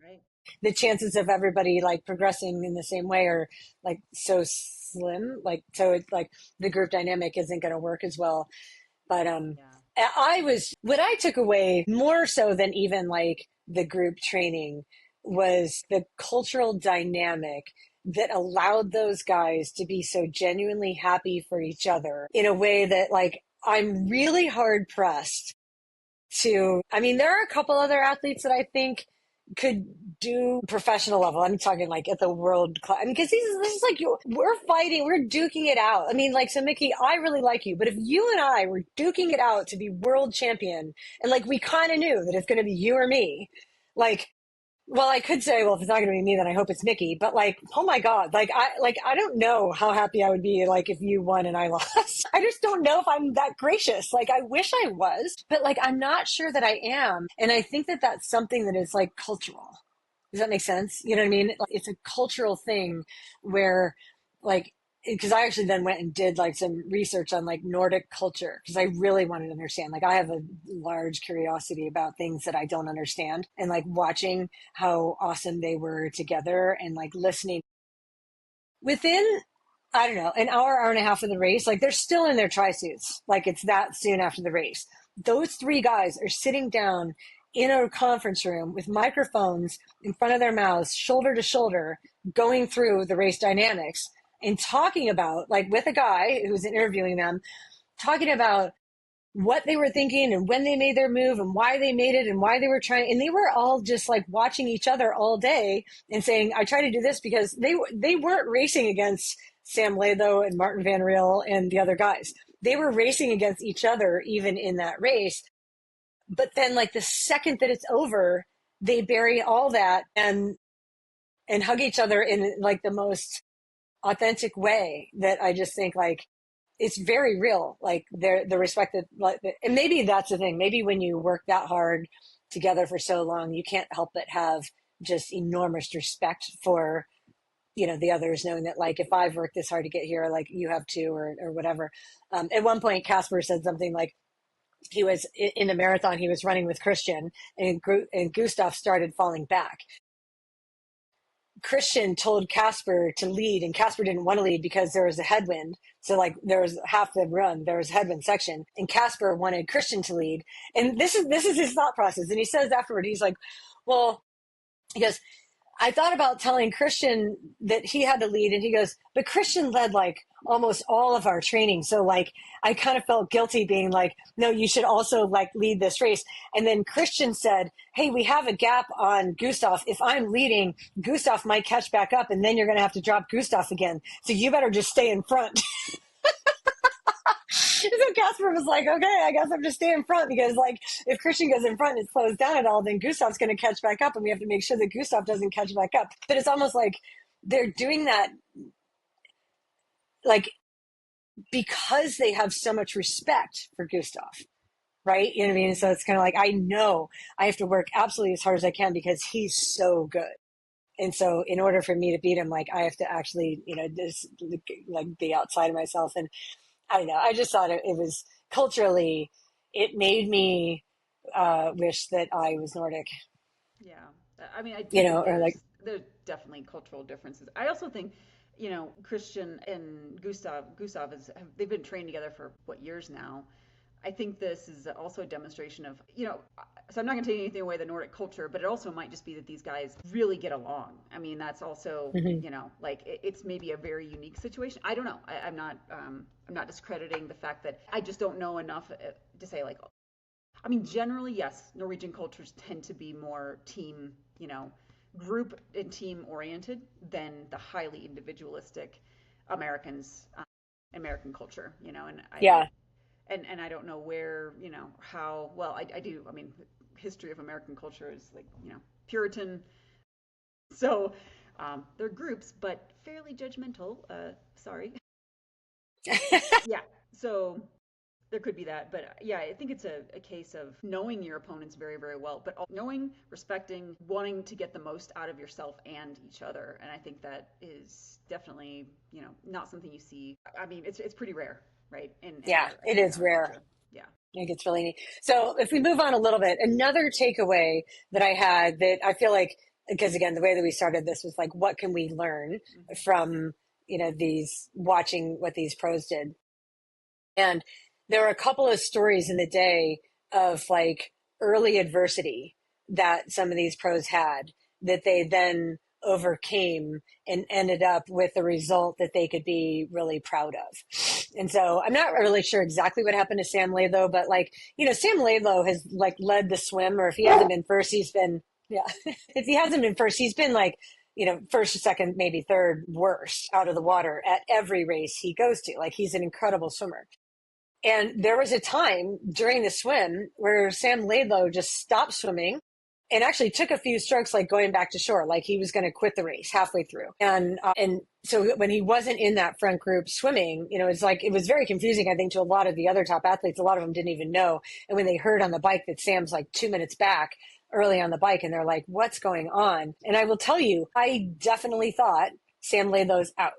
Right.
The chances of everybody like progressing in the same way are like so slim, like, so it's like the group dynamic isn't going to work as well. But
Yeah.
I was, what I took away more so than even like the group training was the cultural dynamic that allowed those guys to be so genuinely happy for each other in a way that like I'm really hard pressed to, I mean, there are a couple other athletes that I think could do professional level. I'm talking like at the world class. I mean, because this is like, we're fighting, we're duking it out. I mean, like, so Mickey, I really like you, but if you and I were duking it out to be world champion, and like we kind of knew that it's going to be you or me, like, well, I could say, well, if it's not going to be me, then I hope it's Mickey. But like, oh my God, I don't know how happy I would be like if you won and I lost. I just don't know if I'm that gracious. Like, I wish I was, but like, I'm not sure that I am. And I think that that's something that is like cultural. Does that make sense? You know what I mean? Like, it's a cultural thing where, like, because I actually then went and did like some research on like Nordic culture because I really wanted to understand. Like, I have a large curiosity about things that I don't understand, and like watching how awesome they were together and like listening within, I don't know, an hour, hour and a half of the race. Like, they're still in their tri suits. Like, it's that soon after the race. Those three guys are sitting down in a conference room with microphones in front of their mouths, shoulder to shoulder, going through the race dynamics and talking about, like, with a guy who's interviewing them, talking about what they were thinking and when they made their move and why they made it and why they were trying. And they were all just like watching each other all day and saying, I try to do this, because they weren't racing against Sam Latho and Martin Van Riel and the other guys. They were racing against each other even in that race. But then like the second that it's over, they bury all that and hug each other in like the most authentic way that I just think like it's very real. Like the respect that, like, and maybe that's the thing. Maybe when you work that hard together for so long, you can't help but have just enormous respect for, the others, knowing that like, if I've worked this hard to get here, like you have too, or whatever. At one point, Casper said something like, he was in the marathon, he was running with Christian, and Gustav started falling back. Christian told Casper to lead, and Casper didn't want to lead because there was a headwind. So like there was half the run, there was a headwind section, and Casper wanted Christian to lead. And this is his thought process. And he says afterward, he's like, well, he goes, I thought about telling Christian that he had to lead, and he goes, but Christian led like almost all of our training. So like I kind of felt guilty being like, no, you should also like lead this race. And then Christian said, hey, we have a gap on Gustav. If I'm leading, Gustav might catch back up, and then you're going to have to drop Gustav again. So you better just stay in front. So Casper was like, okay, I guess I'm just staying in front, because like if Christian goes in front and it slows down at all, then Gustav's going to catch back up, and we have to make sure that Gustav doesn't catch back up. But it's almost like they're doing that like because they have so much respect for Gustav, right? You know what I mean? So it's kind of like, I know I have to work absolutely as hard as I can because he's so good. And so in order for me to beat him, like I have to actually, just like be outside of myself. And I don't know. I just thought it was culturally, it made me wish that I was Nordic.
Yeah. I mean, I do think
Or like,
there's definitely cultural differences. I also think, Christian and Gustav they've been trained together for what, years now. I think this is also a demonstration of, so I'm not going to take anything away the Nordic culture, but it also might just be that these guys really get along. I mean, that's also,
mhm.
like it's maybe a very unique situation. I don't know. I'm not discrediting the fact that I just don't know enough to say like, I mean, generally, yes, Norwegian cultures tend to be more team, group and team oriented than the highly individualistic Americans, American culture, and
Yeah.
and I don't know where, how well I do. I mean, history of American culture is like, Puritan. So they're groups, but fairly judgmental. Sorry. Yeah. So there could be that, but yeah, I think it's a case of knowing your opponents very, very well, but knowing, respecting, wanting to get the most out of yourself and each other. And I think that is definitely, not something you see. I mean, it's pretty rare, right?
Yeah, it
In
is
our
rare.
culture. Yeah.
I think it's really neat. So if we move on a little bit, another takeaway that I had that I feel like, because again, the way that we started this was like, what can we learn
Mm-hmm.
from, these watching what these pros did? And there were a couple of stories in the day of like early adversity that some of these pros had that they then overcame and ended up with a result that they could be really proud of. And so I'm not really sure exactly what happened to Sam Laidlow, but like, Sam Laidlow has like led the swim, or if he hasn't been first, he's been, yeah, if he hasn't been first, he's been like, first, second, maybe third worst out of the water at every race he goes to. Like he's an incredible swimmer. And there was a time during the swim where Sam Laidlow just stopped swimming and actually took a few strokes, like going back to shore, like he was going to quit the race halfway through. And so when he wasn't in that front group swimming, it's like, it was very confusing, I think, to a lot of the other top athletes. A lot of them didn't even know. And when they heard on the bike that Sam's like 2 minutes back early on the bike, and they're like, what's going on? And I will tell you, I definitely thought Sam Laidlow's out.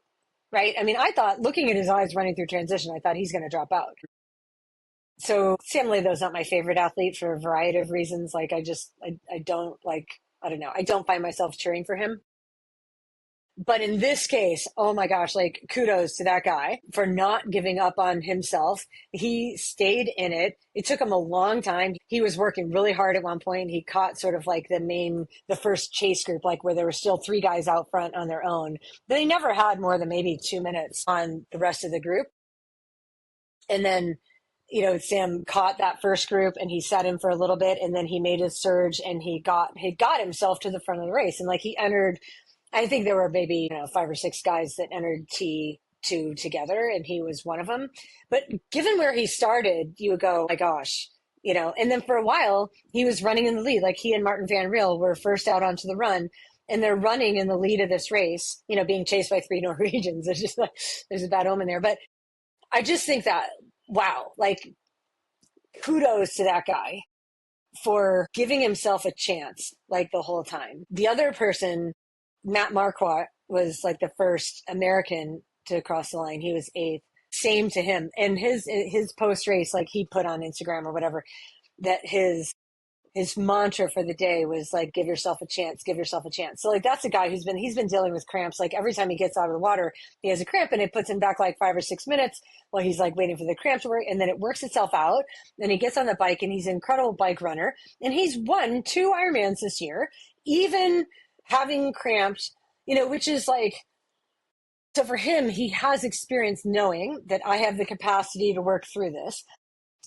Right. I mean, I thought, looking at his eyes running through transition, I thought he's going to drop out. So Sam Laidlow's not my favorite athlete for a variety of reasons. Like I don't like, I don't know. I don't find myself cheering for him. But in this case, oh my gosh, like kudos to that guy for not giving up on himself. He stayed in it. It took him a long time. He was working really hard at one point. He caught sort of like the first chase group, like where there were still three guys out front on their own. But they never had more than maybe 2 minutes on the rest of the group. And then, Sam caught that first group and he sat in for a little bit, and then he made his surge and he got himself to the front of the race. And like he entered, I think there were maybe, 5 or 6 guys that entered T2 together, and he was one of them. But given where he started, you would go, my gosh, and then for a while he was running in the lead. Like he and Martin Van Riel were first out onto the run, and they're running in the lead of this race, being chased by 3 Norwegians. It's just like, there's a bad omen there. But I just think that, wow, like kudos to that guy for giving himself a chance like the whole time. The other person, Matt Marquardt, was like the first American to cross the line. He was 8th. Same to him. And his post race, like he put on Instagram or whatever, that his his mantra for the day was like, give yourself a chance, give yourself a chance. So like, that's a guy he's been dealing with cramps. Like every time he gets out of the water, he has a cramp and it puts him back like 5 or 6 minutes while he's like waiting for the cramp to work. And then it works itself out. Then he gets on the bike and he's an incredible bike runner. And he's won 2 Ironmans this year, even having cramps, which is like, so for him, he has experience knowing that I have the capacity to work through this.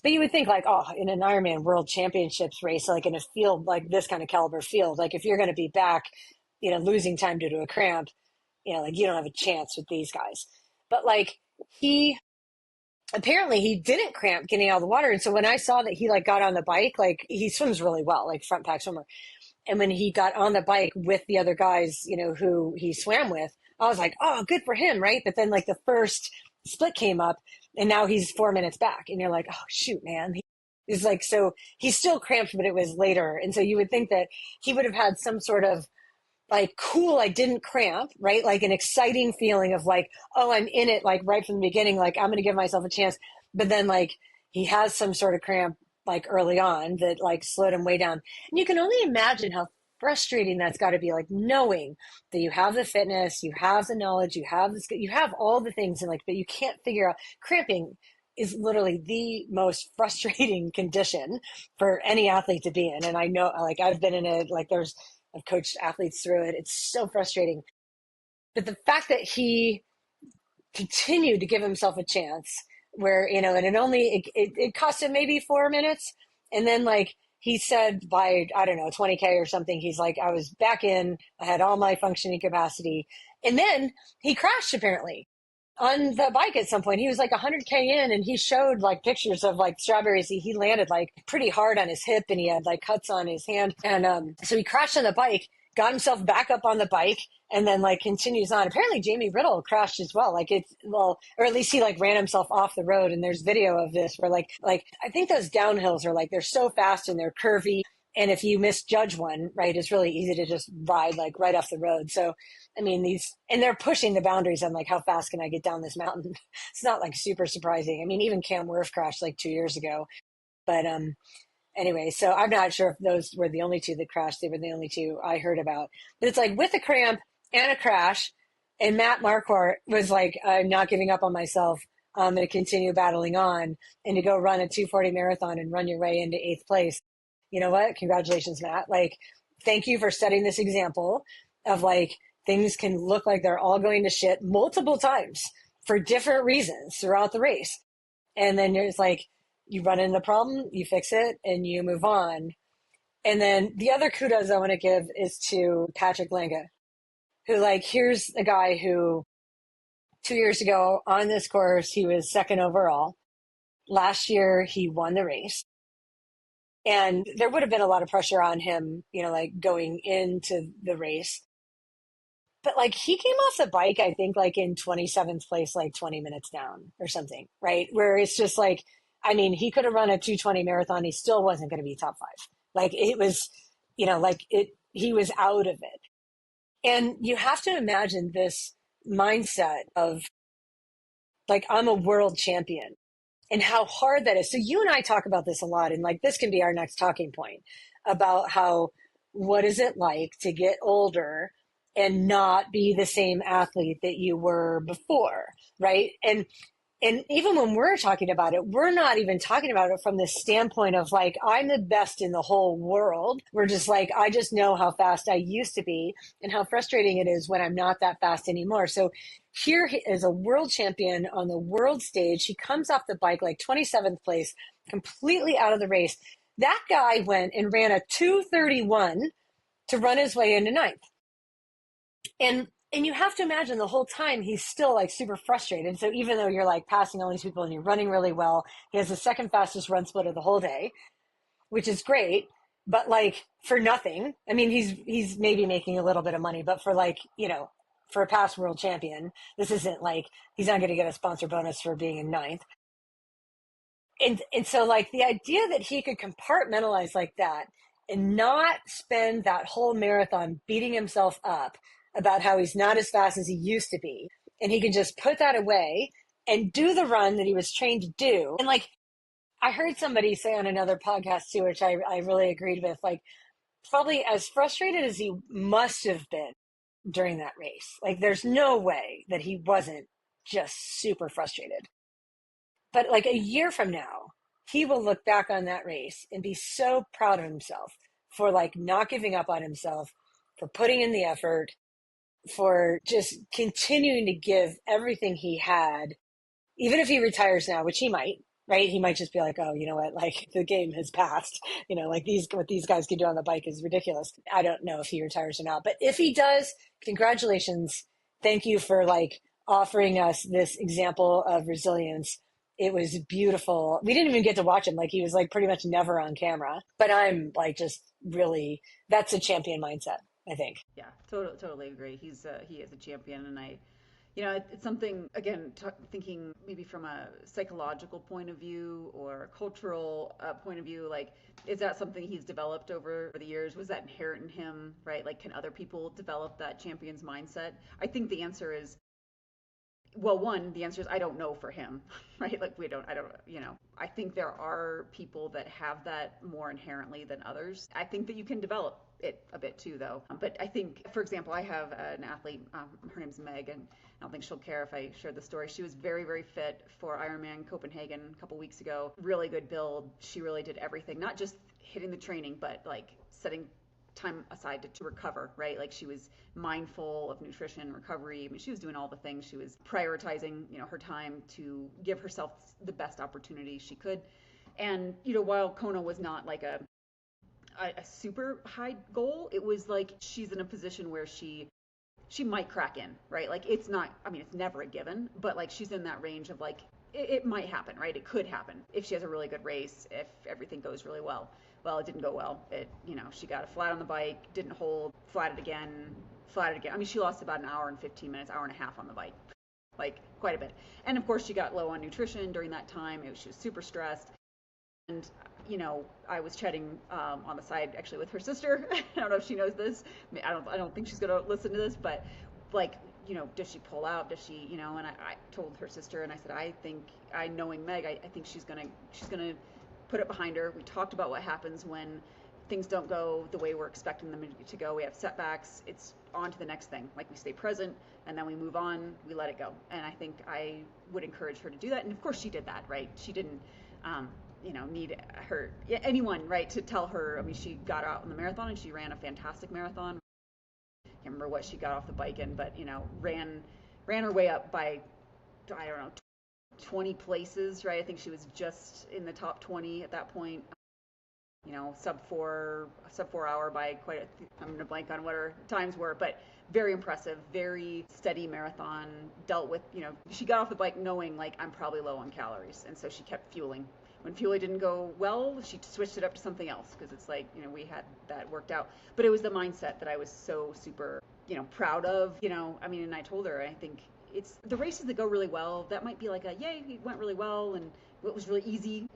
But you would think like, oh, in an Ironman World Championships race, like in a field like this kind of caliber field, like if you're going to be back, losing time due to a cramp, like you don't have a chance with these guys. But like apparently he didn't cramp getting out of the water. And so when I saw that he like got on the bike, like he swims really well, like front pack swimmer. And when he got on the bike with the other guys, who he swam with, I was like, oh, good for him, right? But then like the first split came up and now he's 4 minutes back. And you're like, oh, shoot, man. He's like, so he's still cramped, but it was later. And so you would think that he would have had some sort of like, cool, I didn't cramp, right? Like an exciting feeling of like, oh, I'm in it, like right from the beginning, like I'm going to give myself a chance. But then like he has some sort of cramp like early on that like slowed him way down. And you can only imagine how frustrating that's got to be, like knowing that you have the fitness, you have the knowledge, you have all the things, and like, but you can't figure out cramping is literally the most frustrating condition for any athlete to be in. And I know, like, I've been in it, like I've coached athletes through it. It's so frustrating. But the fact that he continued to give himself a chance where, and it cost him maybe 4 minutes. And then like he said by, I don't know, 20K or something, he's like, I was back in, I had all my functioning capacity. And then he crashed apparently on the bike at some point. He was like 100K in and he showed like pictures of like strawberries. He landed like pretty hard on his hip and he had like cuts on his hand. And so he crashed on the bike, got himself back up on the bike, and then like continues on. Apparently Jamie Riddle crashed as well. Or at least he like ran himself off the road. And there's video of this where like I think those downhills are like, they're so fast and they're curvy. And if you misjudge one, right, it's really easy to just ride like right off the road. So, I mean, and they're pushing the boundaries on like, how fast can I get down this mountain? It's not like super surprising. I mean, even Cam Wurf crashed like 2 years ago. But anyway, so I'm not sure if those were the only two that crashed. They were the only two I heard about. But it's like with a cramp and a crash, and Matt Marquardt was like, I'm not giving up on myself. I'm going to continue battling on, and to go run a 2:40 marathon and run your way into 8th place. You know what? Congratulations, Matt. Like, thank you for setting this example of like, things can look like they're all going to shit multiple times for different reasons throughout the race. And then it's like, you run into the problem, you fix it, and you move on. And then the other kudos I want to give is to Patrick Langa, who like, here's a guy who 2 years ago on this course, he was second overall. Last year, he won the race. And there would have been a lot of pressure on him, like going into the race. But like he came off the bike, I think like in 27th place, like 20 minutes down or something, right? Where it's just like, I mean, he could have run a 2:20 marathon. He still wasn't going to be top 5. Like it was, he was out of it. And you have to imagine this mindset of like, I'm a world champion. And how hard that is. So you and I talk about this a lot, and like this can be our next talking point about what is it like to get older and not be the same athlete that you were before, right? And even when we're talking about it, we're not even talking about it from the standpoint of like, I'm the best in the whole world. We're just like, I just know how fast I used to be and how frustrating it is when I'm not that fast anymore. So here he is, a world champion on the world stage. He comes off the bike like 27th place, completely out of the race. That guy went and ran a 2:31 to run his way into 9th. And you have to imagine the whole time he's still like super frustrated. So even though you're like passing all these people and you're running really well, he has the second fastest run split of the whole day, which is great. But like for nothing, I mean, he's maybe making a little bit of money, but for like, for a past world champion, this isn't like, he's not going to get a sponsor bonus for being in 9th. And so like the idea that he could compartmentalize like that and not spend that whole marathon beating himself up about how he's not as fast as he used to be, and he can just put that away and do the run that he was trained to do. And like, I heard somebody say on another podcast too, which I really agreed with, like probably as frustrated as he must have been during that race. Like there's no way that he wasn't just super frustrated. But like a year from now, he will look back on that race and be so proud of himself for like not giving up on himself, for putting in the effort, for just continuing to give everything he had, even if he retires now, which he might, right? He might just be like, oh, you know what? Like the game has passed. You know, like what these guys can do on the bike is ridiculous. I don't know if he retires or not, but if he does, congratulations. Thank you for like offering us this example of resilience. It was beautiful. We didn't even get to watch him. Like he was like pretty much never on camera, but I'm like just really, that's a champion mindset, I think.
Yeah, totally agree. He is a champion, and it's something again thinking maybe from a psychological point of view or a cultural point of view. Like, is that something he's developed over the years? Was that inherent in him? Right? Like, can other people develop that champion's mindset? I think the answer is well, one, the answer is I don't know for him, right? Like I don't, I think there are people that have that more inherently than others. I think that you can develop it a bit too, though. But I think, for example, I have an athlete, her name's Meg, and I don't think she'll care if I share the story. She was very, very fit for Ironman Copenhagen a couple weeks ago. Really good build. She really did everything, not just hitting the training, but like setting time aside to recover, right? Like she was mindful of nutrition, recovery. I mean, she was doing all the things. She was prioritizing, her time to give herself the best opportunity she could. And, while Kona was not like a super high goal, it was like she's in a position where she might crack in, right? Like it's not, I mean, it's never a given, but like she's in that range of like, it might happen, right? It could happen if she has a really good race, if everything goes really well. Well, it didn't go well. She got a flat on the bike, didn't hold, flatted again, flatted again. I mean, she lost about an hour and 15 minutes, hour and a half on the bike, like quite a bit. And of course, she got low on nutrition during that time. She was super stressed. And, I was chatting on the side actually with her sister. I don't know if she knows this. I don't think she's going to listen to this, but like, does she pull out? Does she, and I told her sister and I said, knowing Meg, I think she's going to put it behind her. We talked about what happens when things don't go the way we're expecting them to go. We have setbacks. It's on to the next thing. Like we stay present and then we move on, we let it go. And I think I would encourage her to do that. And of course she did that, right? She didn't, need anyone, right, to tell her. I mean, she got out in the marathon and she ran a fantastic marathon. I can't remember what she got off the bike in, but, ran her way up by, I don't know, 20 places, right? I think she was just in the top 20 at that point. Sub 4 hour by I'm gonna blank on what her times were, but very impressive, very steady marathon. Dealt with, she got off the bike knowing like I'm probably low on calories, and so she kept fueling. When fueling didn't go well, she switched it up to something else because it's like, we had that worked out. But it was the mindset that I was so super, proud of. I mean, and I told her, I think it's the races that go really well. That might be like yay, it went really well, and it was really easy.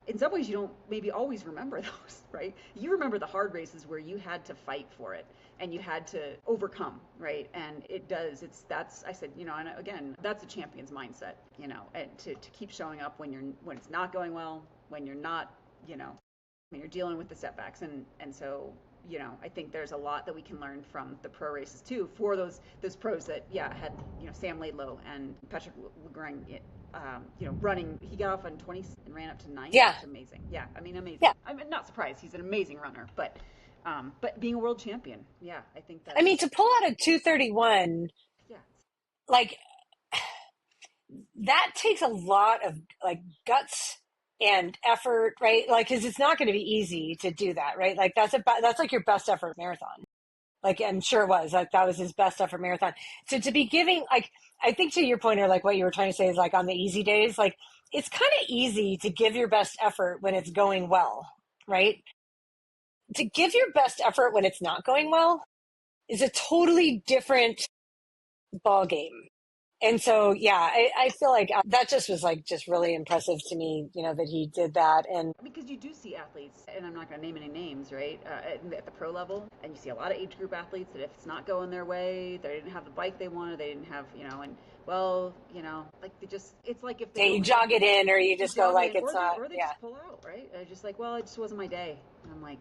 In some ways, you don't maybe always remember those, right? You remember the hard races where you had to fight for it and you had to overcome, right? And I said, and again, that's a champion's mindset, and to keep showing up when it's not going well, when you're not, when you're dealing with the setbacks. And so, I think there's a lot that we can learn from the pro races too, for those pros that, had, Sam Laidlow and Patrick Lagrange, running, he got off on 20 and ran up to 9.
Yeah.
That's amazing. Yeah. I mean, amazing.
Yeah.
I'm not surprised. He's an amazing runner, but being a world champion, yeah, I think that.
I mean, to pull out a 2:31,
yeah,
like that takes a lot of like guts and effort, right? Like, cause it's not going to be easy to do that, right? Like that's like your best effort marathon. Like, I'm sure it was like, that was his best effort marathon. So to be giving, like, I think to your point, or like what you were trying to say is like on the easy days, like it's kind of easy to give your best effort when it's going well, right? To give your best effort when it's not going well is a totally different ball game. And so, yeah, I feel like that just was like just really impressive to me, that he did that. And
because you do see athletes, and I'm not going to name any names, right, at the pro level, and you see a lot of age group athletes that if it's not going their way, they didn't have the bike they wanted, they didn't have, and well, like they just, it's like if they
yeah, you
don't have,
jog it in, or you
you
just go
jog it
like
in,
it's not,
or they
yeah.
just pull out, right? Just like, well, it just wasn't my day. And I'm like,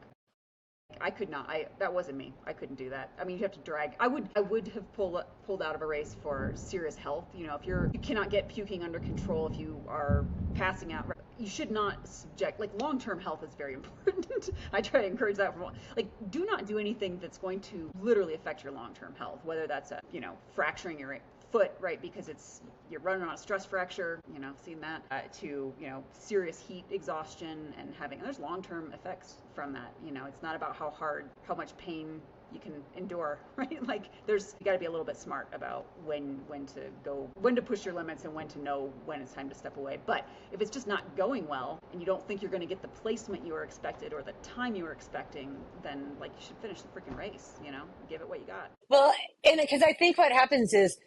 I could not. That wasn't me. I couldn't do that. I mean, you have to drag. I would have pulled out of a race for serious health. If you cannot get puking under control, if you are passing out, you should not subject. Like long-term health is very important. I try to encourage that from like do not do anything that's going to literally affect your long-term health, whether that's fracturing your foot, right, because you're running on a stress fracture, seeing that, to serious heat exhaustion and there's long-term effects from that. It's not about how much pain you can endure, right? Like you got to be a little bit smart about when to push your limits and when to know when it's time to step away. But if it's just not going well and you don't think you're going to get the placement you were expected or the time you were expecting, then like you should finish the freaking race, give it what you got.
Well, and because I think what happens is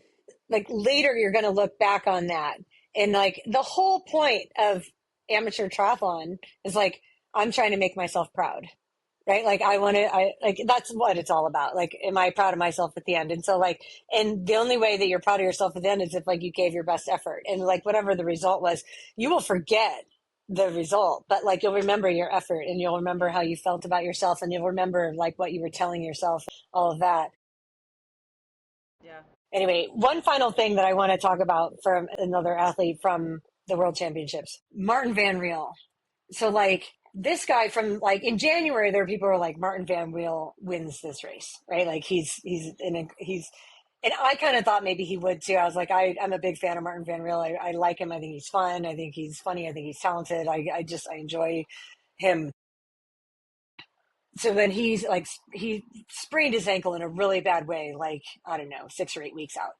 like later you're going to look back on that, and like the whole point of amateur triathlon is like I'm trying to make myself proud, right? Like I like that's what it's all about. Like, am I proud of myself at the end? And so like, and the only way that you're proud of yourself at the end is if like you gave your best effort, and like whatever the result was, you will forget the result, but like you'll remember your effort, and you'll remember how you felt about yourself, and you'll remember like what you were telling yourself, all of that.
Yeah.
Anyway, one final thing that I want to talk about from another athlete from the World Championships, Martin Van Riel. So like this guy from like in January, there were people who were like, Martin Van Riel wins this race, right? Like and I kind of thought maybe he would too. I was like, I'm a big fan of Martin Van Riel. I like him. I think he's fun. I think he's funny. I think he's talented. I enjoy him. So then he sprained his ankle in a really bad way, like, I don't know, 6 or 8 weeks out,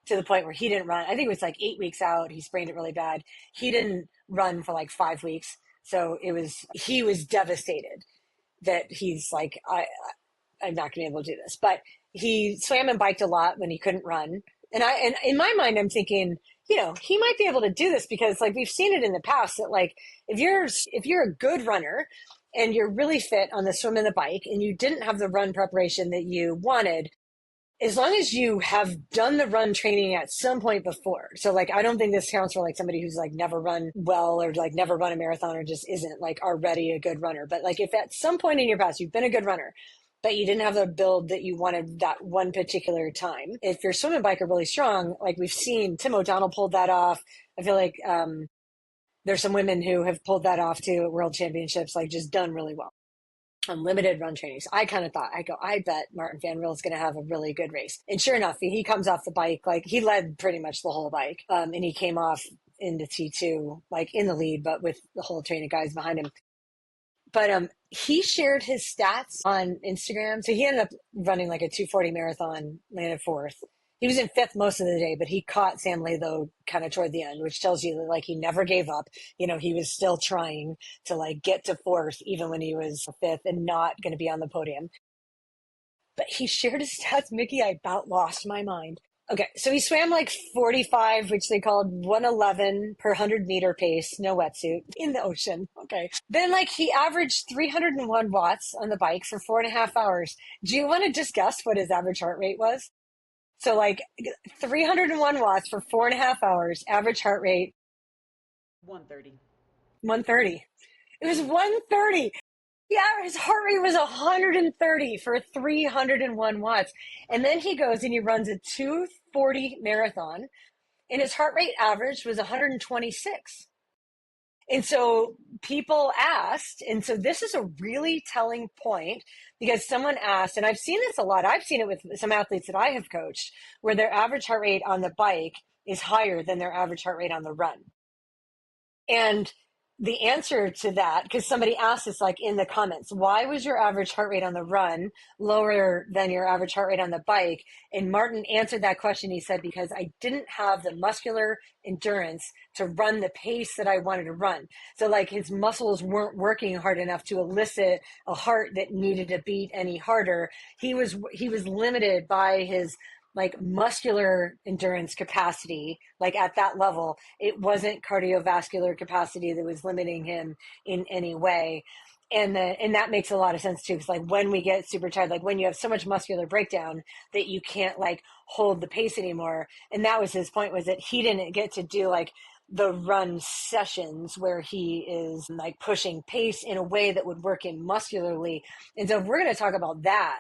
to the point where he didn't run. I think it was like 8 weeks out. He sprained it really bad. He didn't run for like 5 weeks. So he was devastated that he's like, I'm not going to be able to do this. But he swam and biked a lot when he couldn't run. And in my mind, I'm thinking, he might be able to do this because like we've seen it in the past that like if you're a good runner and you're really fit on the swim and the bike and you didn't have the run preparation that you wanted, as long as you have done the run training at some point before. So like, I don't think this counts for like somebody who's like never run well or like never run a marathon or just isn't like already a good runner. But like if at some point in your past you've been a good runner, but you didn't have the build that you wanted that one particular time. If your swim and bike are really strong, like we've seen Tim O'Donnell pulled that off. I feel like there's some women who have pulled that off too at World Championships, like just done really well. Unlimited run trainings. I kind of thought, I bet Martin Van Riel is going to have a really good race. And sure enough, he comes off the bike, like he led pretty much the whole bike. And he came off into T2, like in the lead, but with the whole train of guys behind him. But he shared his stats on Instagram. So he ended up running like a 240 marathon, landed fourth. He was in fifth most of the day, but he caught Sam Latho kind of toward the end, which tells you that like he never gave up. He was still trying to like get to fourth, even when he was fifth and not going to be on the podium. But he shared his stats, Mickey. I about lost my mind. Okay, so he swam like 45, which they called 111 per 100-meter pace, no wetsuit, in the ocean. Okay. Then like he averaged 301 watts on the bike for 4.5 hours. Do you want to just guess what his average heart rate was? So like 301 watts for 4.5 hours, average heart rate
130.
130. It was 130. Yeah, his heart rate was 130 for 301 watts. And then he goes and he runs a 240 marathon, and his heart rate average was 126. And so people asked, and so this is a really telling point because someone asked, and I've seen this a lot. I've seen it with some athletes that I have coached where their average heart rate on the bike is higher than their average heart rate on the run. And the answer to that, because somebody asked us like in the comments, why was your average heart rate on the run lower than your average heart rate on the bike? And Martin answered that question. He said, because I didn't have the muscular endurance to run the pace that I wanted to run. So like his muscles weren't working hard enough to elicit a heart that needed to beat any harder. He was limited by his like muscular endurance capacity, like at that level. It wasn't cardiovascular capacity that was limiting him in any way. And that makes a lot of sense too, because like when we get super tired, like when you have so much muscular breakdown that you can't like hold the pace anymore. And that was his point, was that he didn't get to do like the run sessions where he is like pushing pace in a way that would work in muscularly. And so if we're going to talk about that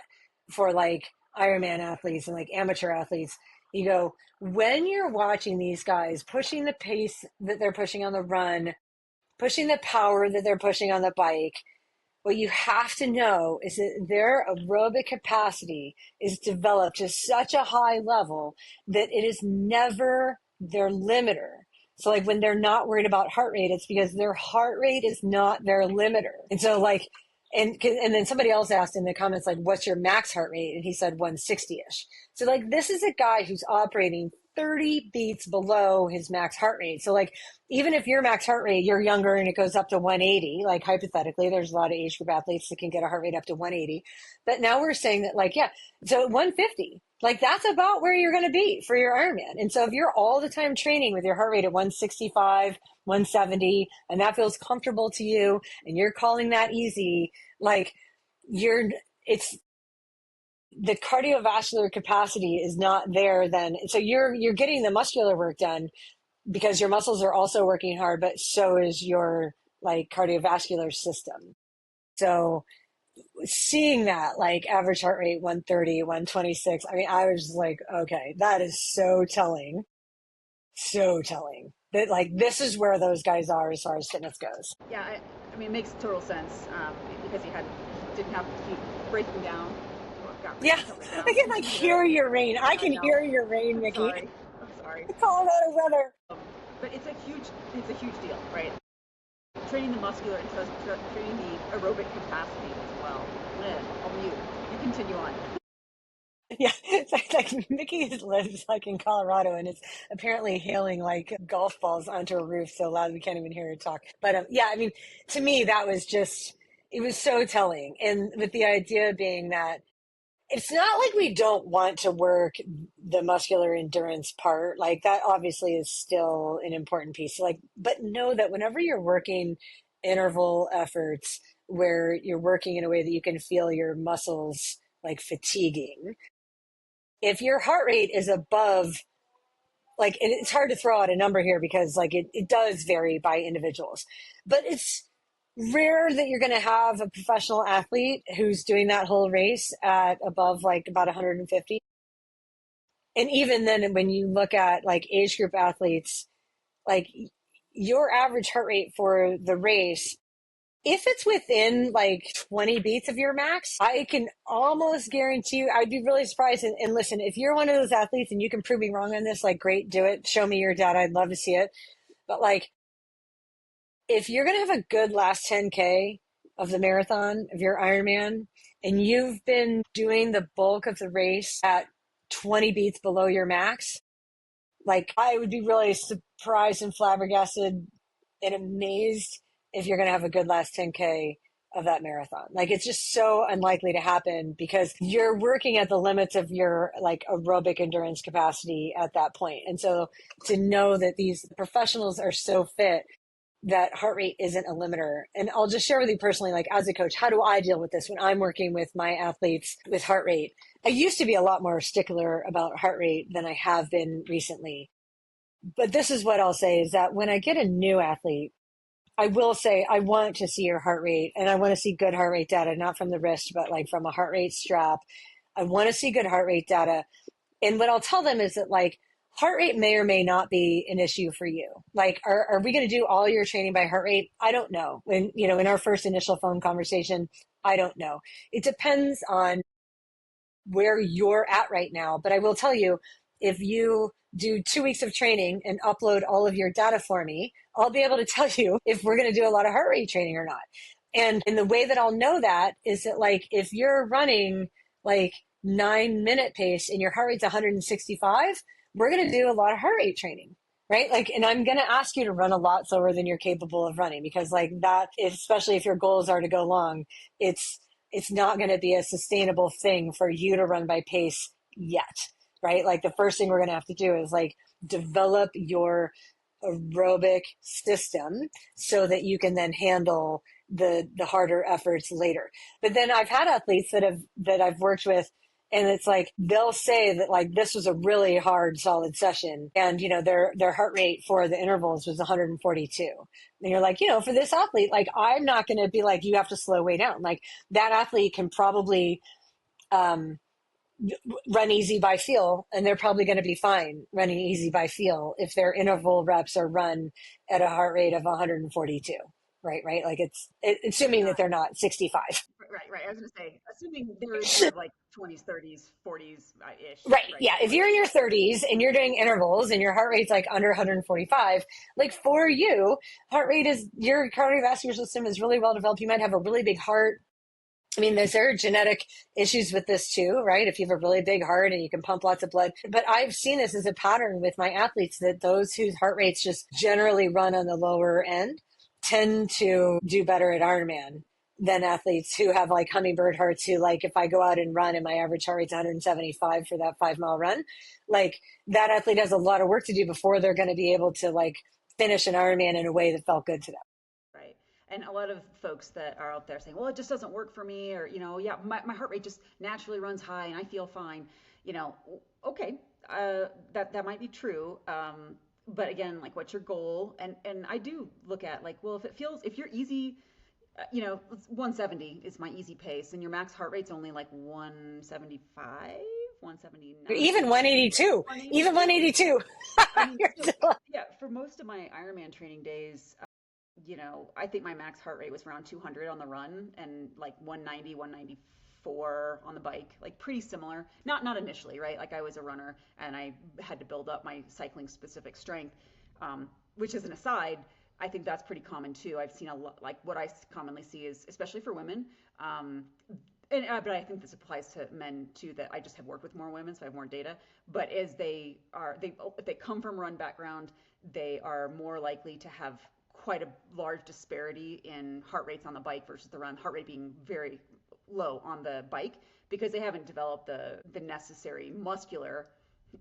for like Ironman athletes and like amateur athletes, you go, when you're watching these guys pushing the pace that they're pushing on the run, pushing the power that they're pushing on the bike, what you have to know is that their aerobic capacity is developed to such a high level that it is never their limiter. So like when they're not worried about heart rate, it's because their heart rate is not their limiter. And so like, and then somebody else asked in the comments, like, what's your max heart rate? And he said 160-ish. So like, this is a guy who's operating 30 beats below his max heart rate. So like, even if your max heart rate, you're younger and it goes up to 180, like hypothetically, there's a lot of age group athletes that can get a heart rate up to 180. But now we're saying that like, yeah, so 150, like that's about where you're going to be for your Ironman. And so if you're all the time training with your heart rate at 165, 170, and that feels comfortable to you and you're calling that easy, like it's, the cardiovascular capacity is not there then. So you're getting the muscular work done because your muscles are also working hard, but so is your like cardiovascular system. So seeing that like average heart rate 130, 126, I mean, I was just like, okay, that is so telling that like this is where those guys are as far as fitness goes.
Yeah, I mean, it makes total sense because he didn't have to keep breaking down.
Yeah,
Down.
I can like hear your rain. I can hear your rain, Mickey.
I'm sorry.
Colorado weather.
But it's a huge deal, right? Training the muscular and training the aerobic capacity as well. I'll mute. You continue on.
Yeah, it's like Mickey lives like in Colorado, and it's apparently hailing like golf balls onto a roof so loud we can't even hear her talk. But yeah, I mean, to me, that was just, it was so telling. And with the idea being that it's not like we don't want to work the muscular endurance part. Like that obviously is still an important piece. Like, but know that whenever you're working interval efforts where you're working in a way that you can feel your muscles like fatiguing, if your heart rate is above, like, and it's hard to throw out a number here because like it does vary by individuals, but it's rare that you're going to have a professional athlete who's doing that whole race at above like about 150. And even then, when you look at like age group athletes, like your average heart rate for the race, if it's within like 20 beats of your max, I can almost guarantee you, I'd be really surprised. And listen, if you're one of those athletes and you can prove me wrong on this, like great, do it. Show me your data. I'd love to see it. But like, if you're going to have a good last 10K of the marathon, of your Ironman, and you've been doing the bulk of the race at 20 beats below your max, like I would be really surprised and flabbergasted and amazed if you're going to have a good last 10K of that marathon. Like it's just so unlikely to happen because you're working at the limits of your like aerobic endurance capacity at that point. And so to know that these professionals are so fit that heart rate isn't a limiter. And I'll just share with you personally, like as a coach, how do I deal with this when I'm working with my athletes with heart rate? I used to be a lot more stickler about heart rate than I have been recently. But this is what I'll say is that when I get a new athlete, I will say, I want to see your heart rate and I want to see good heart rate data, not from the wrist, but like from a heart rate strap. I want to see good heart rate data. And what I'll tell them is that like heart rate may or may not be an issue for you. Like, are we going to do all your training by heart rate? I don't know. When, you know, in our first initial phone conversation, I don't know. It depends on where you're at right now. But I will tell you, if you do 2 weeks of training and upload all of your data for me, I'll be able to tell you if we're going to do a lot of heart rate training or not. And the way that I'll know that is that like, if you're running like 9-minute pace and your heart rate's 165, we're going to do a lot of heart rate training, right? Like, and I'm going to ask you to run a lot slower than you're capable of running because like that, especially if your goals are to go long, it's not going to be a sustainable thing for you to run by pace yet. right? Like the first thing we're going to have to do is like develop your aerobic system so that you can then handle the harder efforts later. But then I've had athletes that I've worked with, and it's like they'll say that like this was a really hard solid session, and their heart rate for the intervals was 142. And you're like, for this athlete, like I'm not going to be like you have to slow way down. Like that athlete can probably um run easy by feel, and they're probably going to be fine running easy by feel if their interval reps are run at a heart rate of 142. Right, like assuming that
Not
they're not 65.
right. I was going to say, assuming they're in their like 20s, 30s, 40s ish,
Right,
right?
yeah, if you're in your 30s and you're doing intervals and your heart rate's like under 145, like for you, heart rate is, your cardiovascular system is really well developed. You might have a really big heart. I mean, there are genetic issues with this too, right? If you have a really big heart and you can pump lots of blood. But I've seen this as a pattern with my athletes, that those whose heart rates just generally run on the lower end tend to do better at Ironman than athletes who have like hummingbird hearts, who, like, if I go out and run and my average heart rate's 175 for that 5 mile run, like that athlete has a lot of work to do before they're going to be able to like finish an Ironman in a way that felt good to them.
Right. And a lot of folks that are out there saying, well, it just doesn't work for me, or, yeah, my heart rate just naturally runs high and I feel fine. You know, okay, that might be true. But again, like, what's your goal? And I do look at like, well, if you're easy, 170 is my easy pace, and your max heart rate's only like 175, 179,
Even 182, even
182.
182.
I mean,
You're
so
still,
yeah, for most of my Ironman training days, I think my max heart rate was around 200 on the run and like 190, 194 on the bike, like pretty similar. Not initially, right? Like I was a runner and I had to build up my cycling specific strength, which is an aside. I think that's pretty common too. I've seen a lot, like what I commonly see is, especially for women, um, but I think this applies to men too. That I just have worked with more women, so I have more data. But as if they come from run background, they are more likely to have quite a large disparity in heart rates on the bike versus the run. Heart rate being very low on the bike because they haven't developed the necessary muscular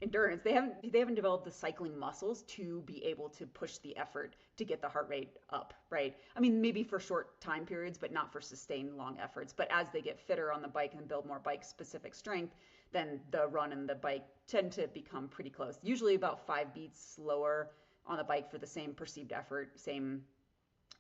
endurance. They haven't developed the cycling muscles to be able to push the effort to get the heart rate up, right? I mean, maybe for short time periods, but not for sustained long efforts. But as they get fitter on the bike and build more bike specific strength, then the run and the bike tend to become pretty close. Usually about 5 beats slower on the bike for the same perceived effort, same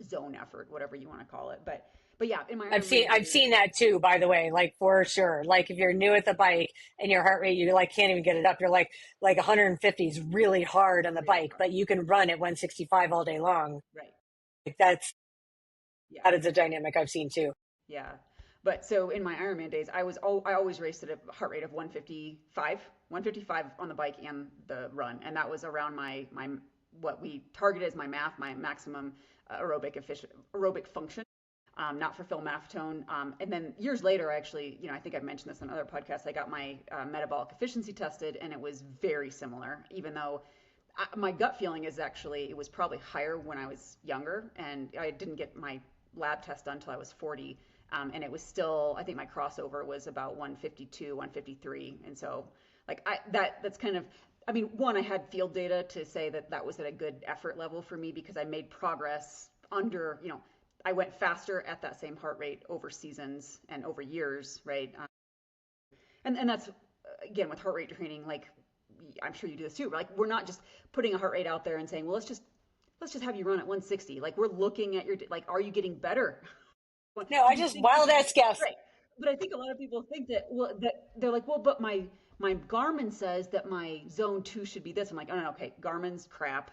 zone effort, whatever you want to call it. But yeah, in my
I've seen
Ironman
I've
days,
seen that too, by the way, like for sure. Like if you're new at the bike and your heart rate, you like can't even get it up. You're like 150 is really hard on the
really
bike,
hard.
but you can run at 165 all day long.
Right.
Like
Yeah.
that is a dynamic I've seen too.
Yeah. But so in my Ironman days, I always raced at a heart rate of 155 on the bike and the run, and that was around my what we target as my maximum aerobic function. Not for Phil Maffetone. And then years later, actually, I think I've mentioned this on other podcasts. I got my metabolic efficiency tested, and it was very similar. Even though my gut feeling is actually it was probably higher when I was younger, and I didn't get my lab test done until I was 40. And it was still, I think my crossover was about 152, 153. And so, like, that's kind of, I mean, one, I had field data to say that that was at a good effort level for me because I made progress under, I went faster at that same heart rate over seasons and over years, right? And that's again with heart rate training, like I'm sure you do this too. Like we're not just putting a heart rate out there and saying, well, let's just have you run at 160. Like we're looking at like, are you getting better?
No, I
Do you
just
think you
wild
should be
ass guess.
right? But I think a lot of people think that well that they're like, well, but my Garmin says that my zone two should be this. I'm like, oh no, okay, Garmin's crap.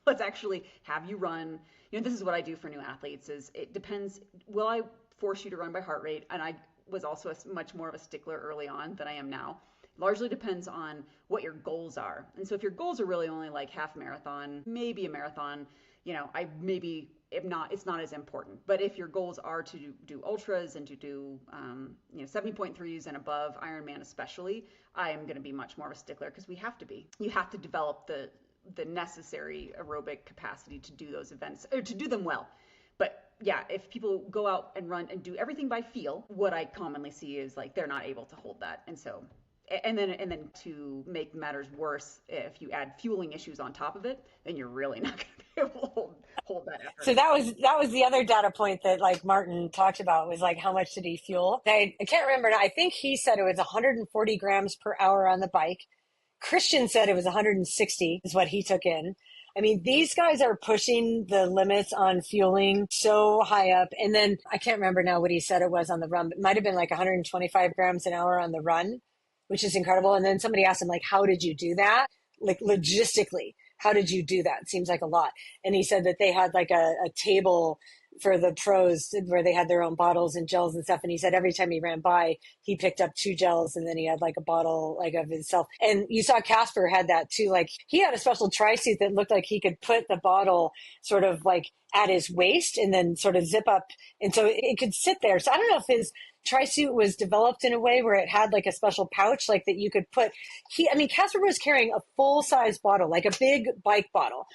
Let's actually have you run. This is what I do for new athletes is it depends. Will I force you to run by heart rate? And I was also much more of a stickler early on than I am now. Largely depends on what your goals are. And so if your goals are really only like half marathon, maybe a marathon, I maybe if not, it's not as important. But if your goals are to do ultras and to do 70.3s and above, Ironman especially, I am going to be much more of a stickler because we have to be. You have to develop the necessary aerobic capacity to do those events or to do them well. But yeah, if people go out and run and do everything by feel, what I commonly see is like they're not able to hold that. And so And then to make matters worse, if you add fueling issues on top of it, then you're really not going to be able to hold that
So
effort.
that was the other data point that like Martin talked about was like how much did he fuel? I can't remember now. I think he said it was 140 grams per hour on the bike. Christian said it was 160 is what he took in. I mean, these guys are pushing the limits on fueling so high up. And then I can't remember now what he said it was on the run, but it might have been like 125 grams an hour on the run, which is incredible. And then somebody asked him, like, how did you do that? Like, logistically, how did you do that? It seems like a lot. And he said that they had like a table for the pros where they had their own bottles and gels and stuff. And he said every time he ran by, he picked up two gels and then he had like a bottle like of himself. And you saw Casper had that too. Like he had a special tri suit that looked like he could put the bottle sort of like at his waist and then sort of zip up. And so it could sit there. So I don't know if his tri suit was developed in a way where it had like a special pouch like that you could put. I mean, Casper was carrying a full size bottle, like a big bike bottle,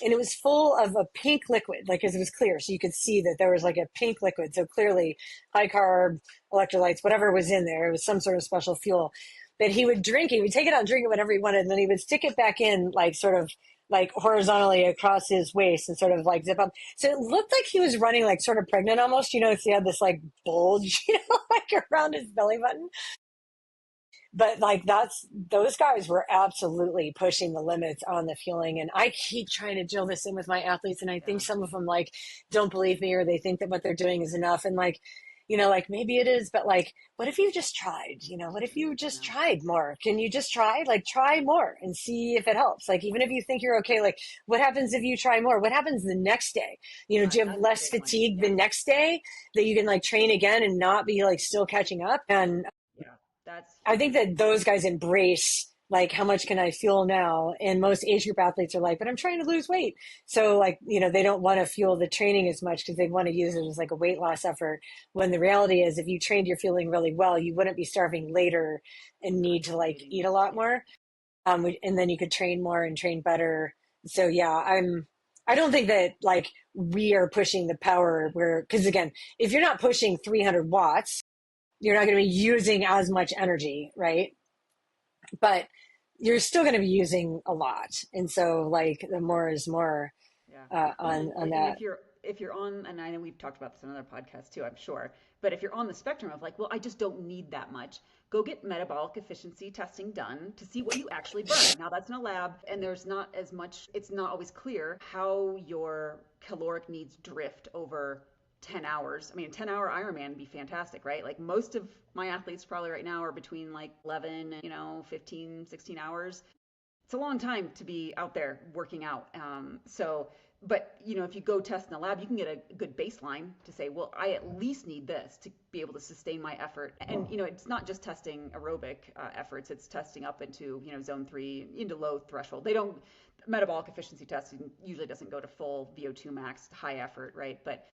and it was full of a pink liquid, like as it was clear, so you could see that there was like a pink liquid. So clearly, high carb, electrolytes, whatever was in there, it was some sort of special fuel that he would drink. He would take it out, drink it whenever he wanted, and then he would stick it back in, like sort of like horizontally across his waist and sort of like zip up. So it looked like he was running like sort of pregnant almost, if he had this like bulge, like around his belly button. But like those guys were absolutely pushing the limits on the fueling. And I keep trying to drill this in with my athletes. And I think
Yeah.
some of them like don't believe me or they think that what they're doing is enough. And like, like maybe it is, but like, what if you just tried? What if you just
No.
tried more? Can you just try? Like, try more and see if it helps. Like, even if you think you're okay, like, what happens if you try more? What happens the next day? Do you have
That's a
less
big one.
fatigue
Yeah.
the next day that you can like train again and not be like still catching up? And
Yeah. That's
I think
huge.
that those guys embrace like how much can I fuel now? And most age group athletes are like, but I'm trying to lose weight. So like, they don't want to fuel the training as much because they want to use it as like a weight loss effort. When the reality is if you trained your fueling really well, you wouldn't be starving later and need to like
Eating.
eat a lot more. And then you could train more and train better. So yeah, I don't think that like we are pushing the power because again, if you're not pushing 300 watts, you're not going to be using as much energy, right? But you're still going to be using a lot, and so like the more is more
Yeah. Well,
on
and
that.
if you're on, and I know we've talked about this in another podcast too, I'm sure, but if you're on the spectrum of like, well, I just don't need that much, go get metabolic efficiency testing done to see what you actually burn. Now that's in a lab, and there's not as much. It's not always clear how your caloric needs drift over 10 hours. I mean, a 10-hour Ironman would be fantastic, right? Like most of my athletes probably right now are between like 11 and 15, 16 hours. It's a long time to be out there working out. But if you go test in the lab, you can get a good baseline to say, well, I at least need this to be able to sustain my effort. And it's not just testing aerobic efforts; it's testing up into zone three, into low threshold. They don't Metabolic efficiency testing usually doesn't go to full VO2 max, high effort, right? But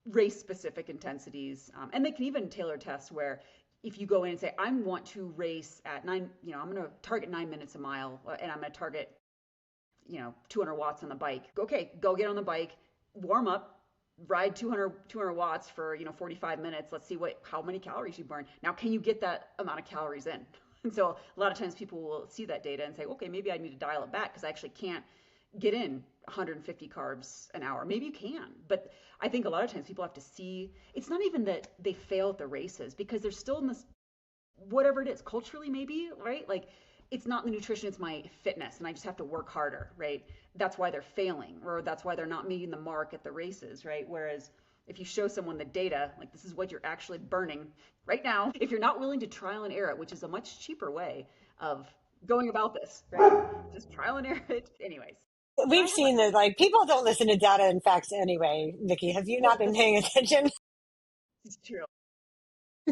race specific intensities, and they can even tailor test where if you go in and say I want to race at I'm going to target 9 minutes a mile, and I'm going to target 200 watts on the bike. Okay, go get on the bike, warm up, ride 200 watts for 45 minutes. Let's see how many calories you burn. Now, can you get that amount of calories in? And so a lot of times people will see that data and say, okay, maybe I need to dial it back because I actually can't get in 150 carbs an hour. Maybe you can, but I think a lot of times people have to see. It's not even that they fail at the races because they're still in this, whatever it is, culturally maybe, right? Like it's not the nutrition, it's my fitness, and I just have to work harder, right? That's why they're failing, or that's why they're not meeting the mark at the races, right? Whereas if you show someone the data, like this is what you're actually burning right now, if you're not willing to trial and error it, which is a much cheaper way of going about this, right? Just trial and error it. Anyways, so I
We've
have a,
seen that like people don't listen to data and facts anyway. Nikki, have you not
well,
been paying attention?
it's true.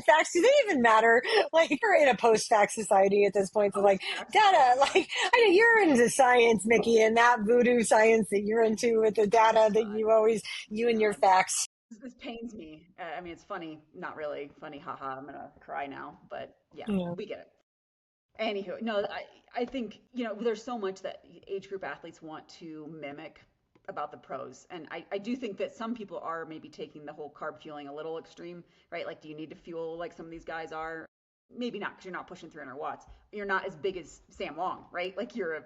Facts, do they even matter? Like we're in a post-fact society at this point. So like
Post facts are so
data, like
fun.
I know you're into science, Mickey, and that voodoo science that you're into with the
Oh
data that
God,
you and your
God.
facts.
This pains me. I mean, it's funny, not really funny. Haha, I'm gonna cry now, but yeah,
Yeah.
we get it. Anywho, no, I think, there's so much that age group athletes want to mimic about the pros. And I do think that some people are maybe taking the whole carb fueling a little extreme, right? Like, do you need to fuel like some of these guys are? maybe not because you're not pushing 300 watts. You're not as big as Sam Long, right? Like you're a,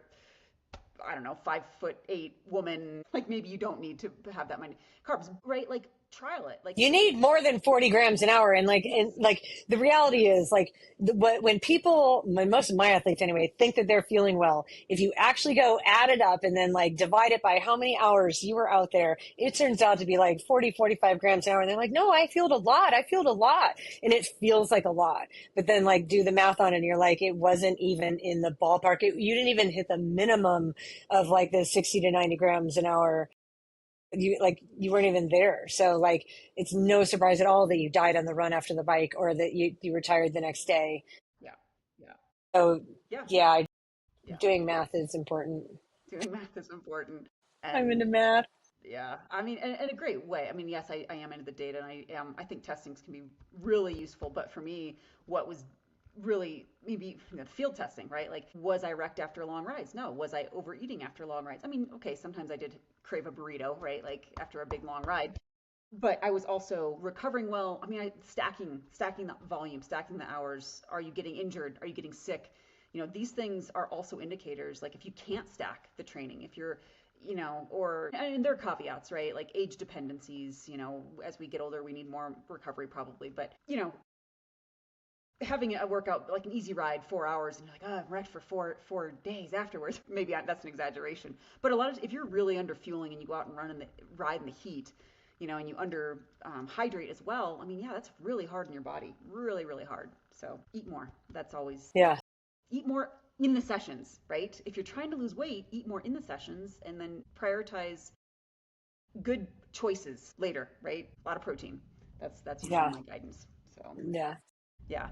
I don't know, 5'8" woman. Like maybe you don't need to have that many carbs, right? Like trial it. Like
You need more than 40 grams an hour. And
yes,
like the reality is like when people, most of my athletes anyway, think that they're feeling well, if you actually go add it up and then like divide it by how many hours you were out there, it turns out to be like 40, 45 grams an hour. And they're like, no, I feel a lot. I feel a lot. And it feels like a lot. But then like do the math on it and you're like, it wasn't even in the ballpark. You didn't even hit the minimum of like the 60 to 90 grams an hour. You weren't even there. So like it's no surprise at all that you died on the run after the bike or that you retired the next day.
yeah, yeah,
So
yeah,
yeah,
yeah.
doing math is important.
Doing math is important,
I'm
and
into math.
yeah, I mean, in a great way. I mean, yes, I am into the data, and I think testings can be really useful. But for me, what was really maybe field testing, right? Like, was I wrecked after long rides? No. Was I overeating after long rides? I mean, okay, sometimes I did crave a burrito, right? Like after a big long ride. But I was also recovering well. I mean, stacking the volume, stacking the hours. Are you getting injured? Are you getting sick? These things are also indicators. Like if you can't stack the training, if you're, or, and there are caveats, right? Like age dependencies, as we get older, we need more recovery probably. But, having a workout like an easy ride 4 hours and you're like, oh, I'm wrecked for four days afterwards. Maybe that's an exaggeration, but a lot of if you're really under fueling and you go out and ride in the heat, and you under hydrate as well. I mean, yeah, that's really hard on your body, really, really hard. So eat more. That's always
Yeah.
eat more in the sessions, right? If you're trying to lose weight, eat more in the sessions and then prioritize good choices later, right? A lot of protein. That's usually
Yeah.
my guidance. So
Yeah.
yeah.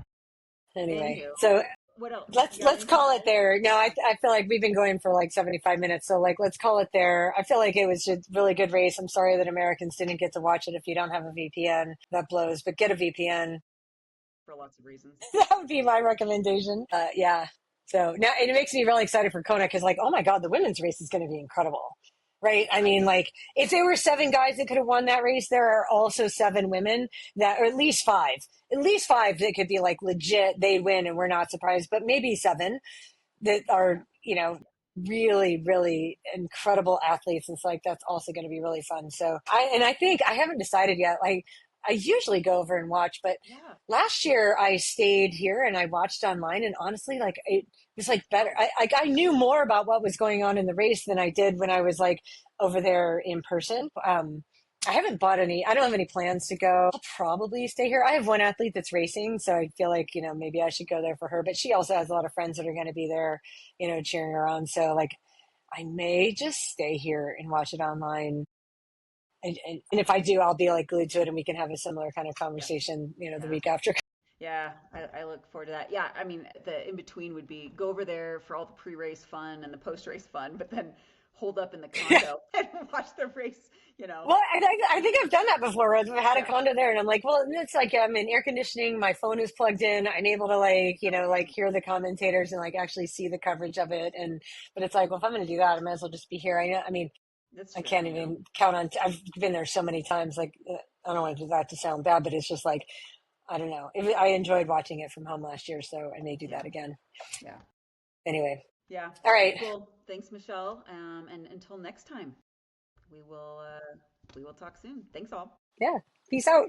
Anyway,
Anywho,
so
what else?
let's
You got
let's
anything
call it
else?
there. No,
Yeah.
I feel like we've been going for like 75 minutes. So like let's call it there. I feel like it was just really good race. I'm sorry that Americans didn't get to watch it if you don't have a VPN. That blows, but get a VPN.
For lots of reasons.
That would be my recommendation. Yeah. So now it makes me really excited for Kona because, like, oh my God, the women's race is going to be incredible. Right. I
I
mean, like, if there were seven guys that could have won that race, there are also seven women that, or at least five that could be like legit, they'd win and we're not surprised, but maybe seven that
yeah.
are, really, really incredible athletes. And so like that's also going to be really fun. So I think I haven't decided yet. Like I usually go over and watch, but
Yeah.
last year I stayed here and I watched online and honestly like it was like better.
Oh,
I knew more about what was going on in the race than I did when I was like over there in person. I haven't bought any. I don't have any plans to go. I'll probably stay here. I have one athlete that's racing, so I feel like, maybe I should go there for her. But she also has a lot of friends that are going to be there, cheering her on. So like, I may just stay here and watch it online. And if I do, I'll be like glued to it and we can have a similar kind of
yeah.
conversation, the
Yeah.
week after.
Yeah. I look forward to that. Yeah. I mean, the in between would be go over there for all the pre-race fun and the post-race fun, but then hold up in the
Yeah.
condo and watch the race.
Well, I think I've done that before. I've had a
Yeah.
condo there, and I'm like, well, it's like I'm in air conditioning. My phone is plugged in. I'm able to like, like
Brilliant.
hear the commentators and like actually see the coverage of it. But it's like, well, if I'm going to do that, I might as well just be here. I mean,
That's
I
true.
can't even count on. I've been there so many times. Like, I don't want that to sound bad, but it's just like, I don't know. I enjoyed watching it from home last year, so I may do
Yeah.
that again.
Yeah.
Anyway,
Yeah.
all right.
Well, thanks, Michelle. And until next time, we will we will talk soon. Thanks all.
Yeah. Peace out.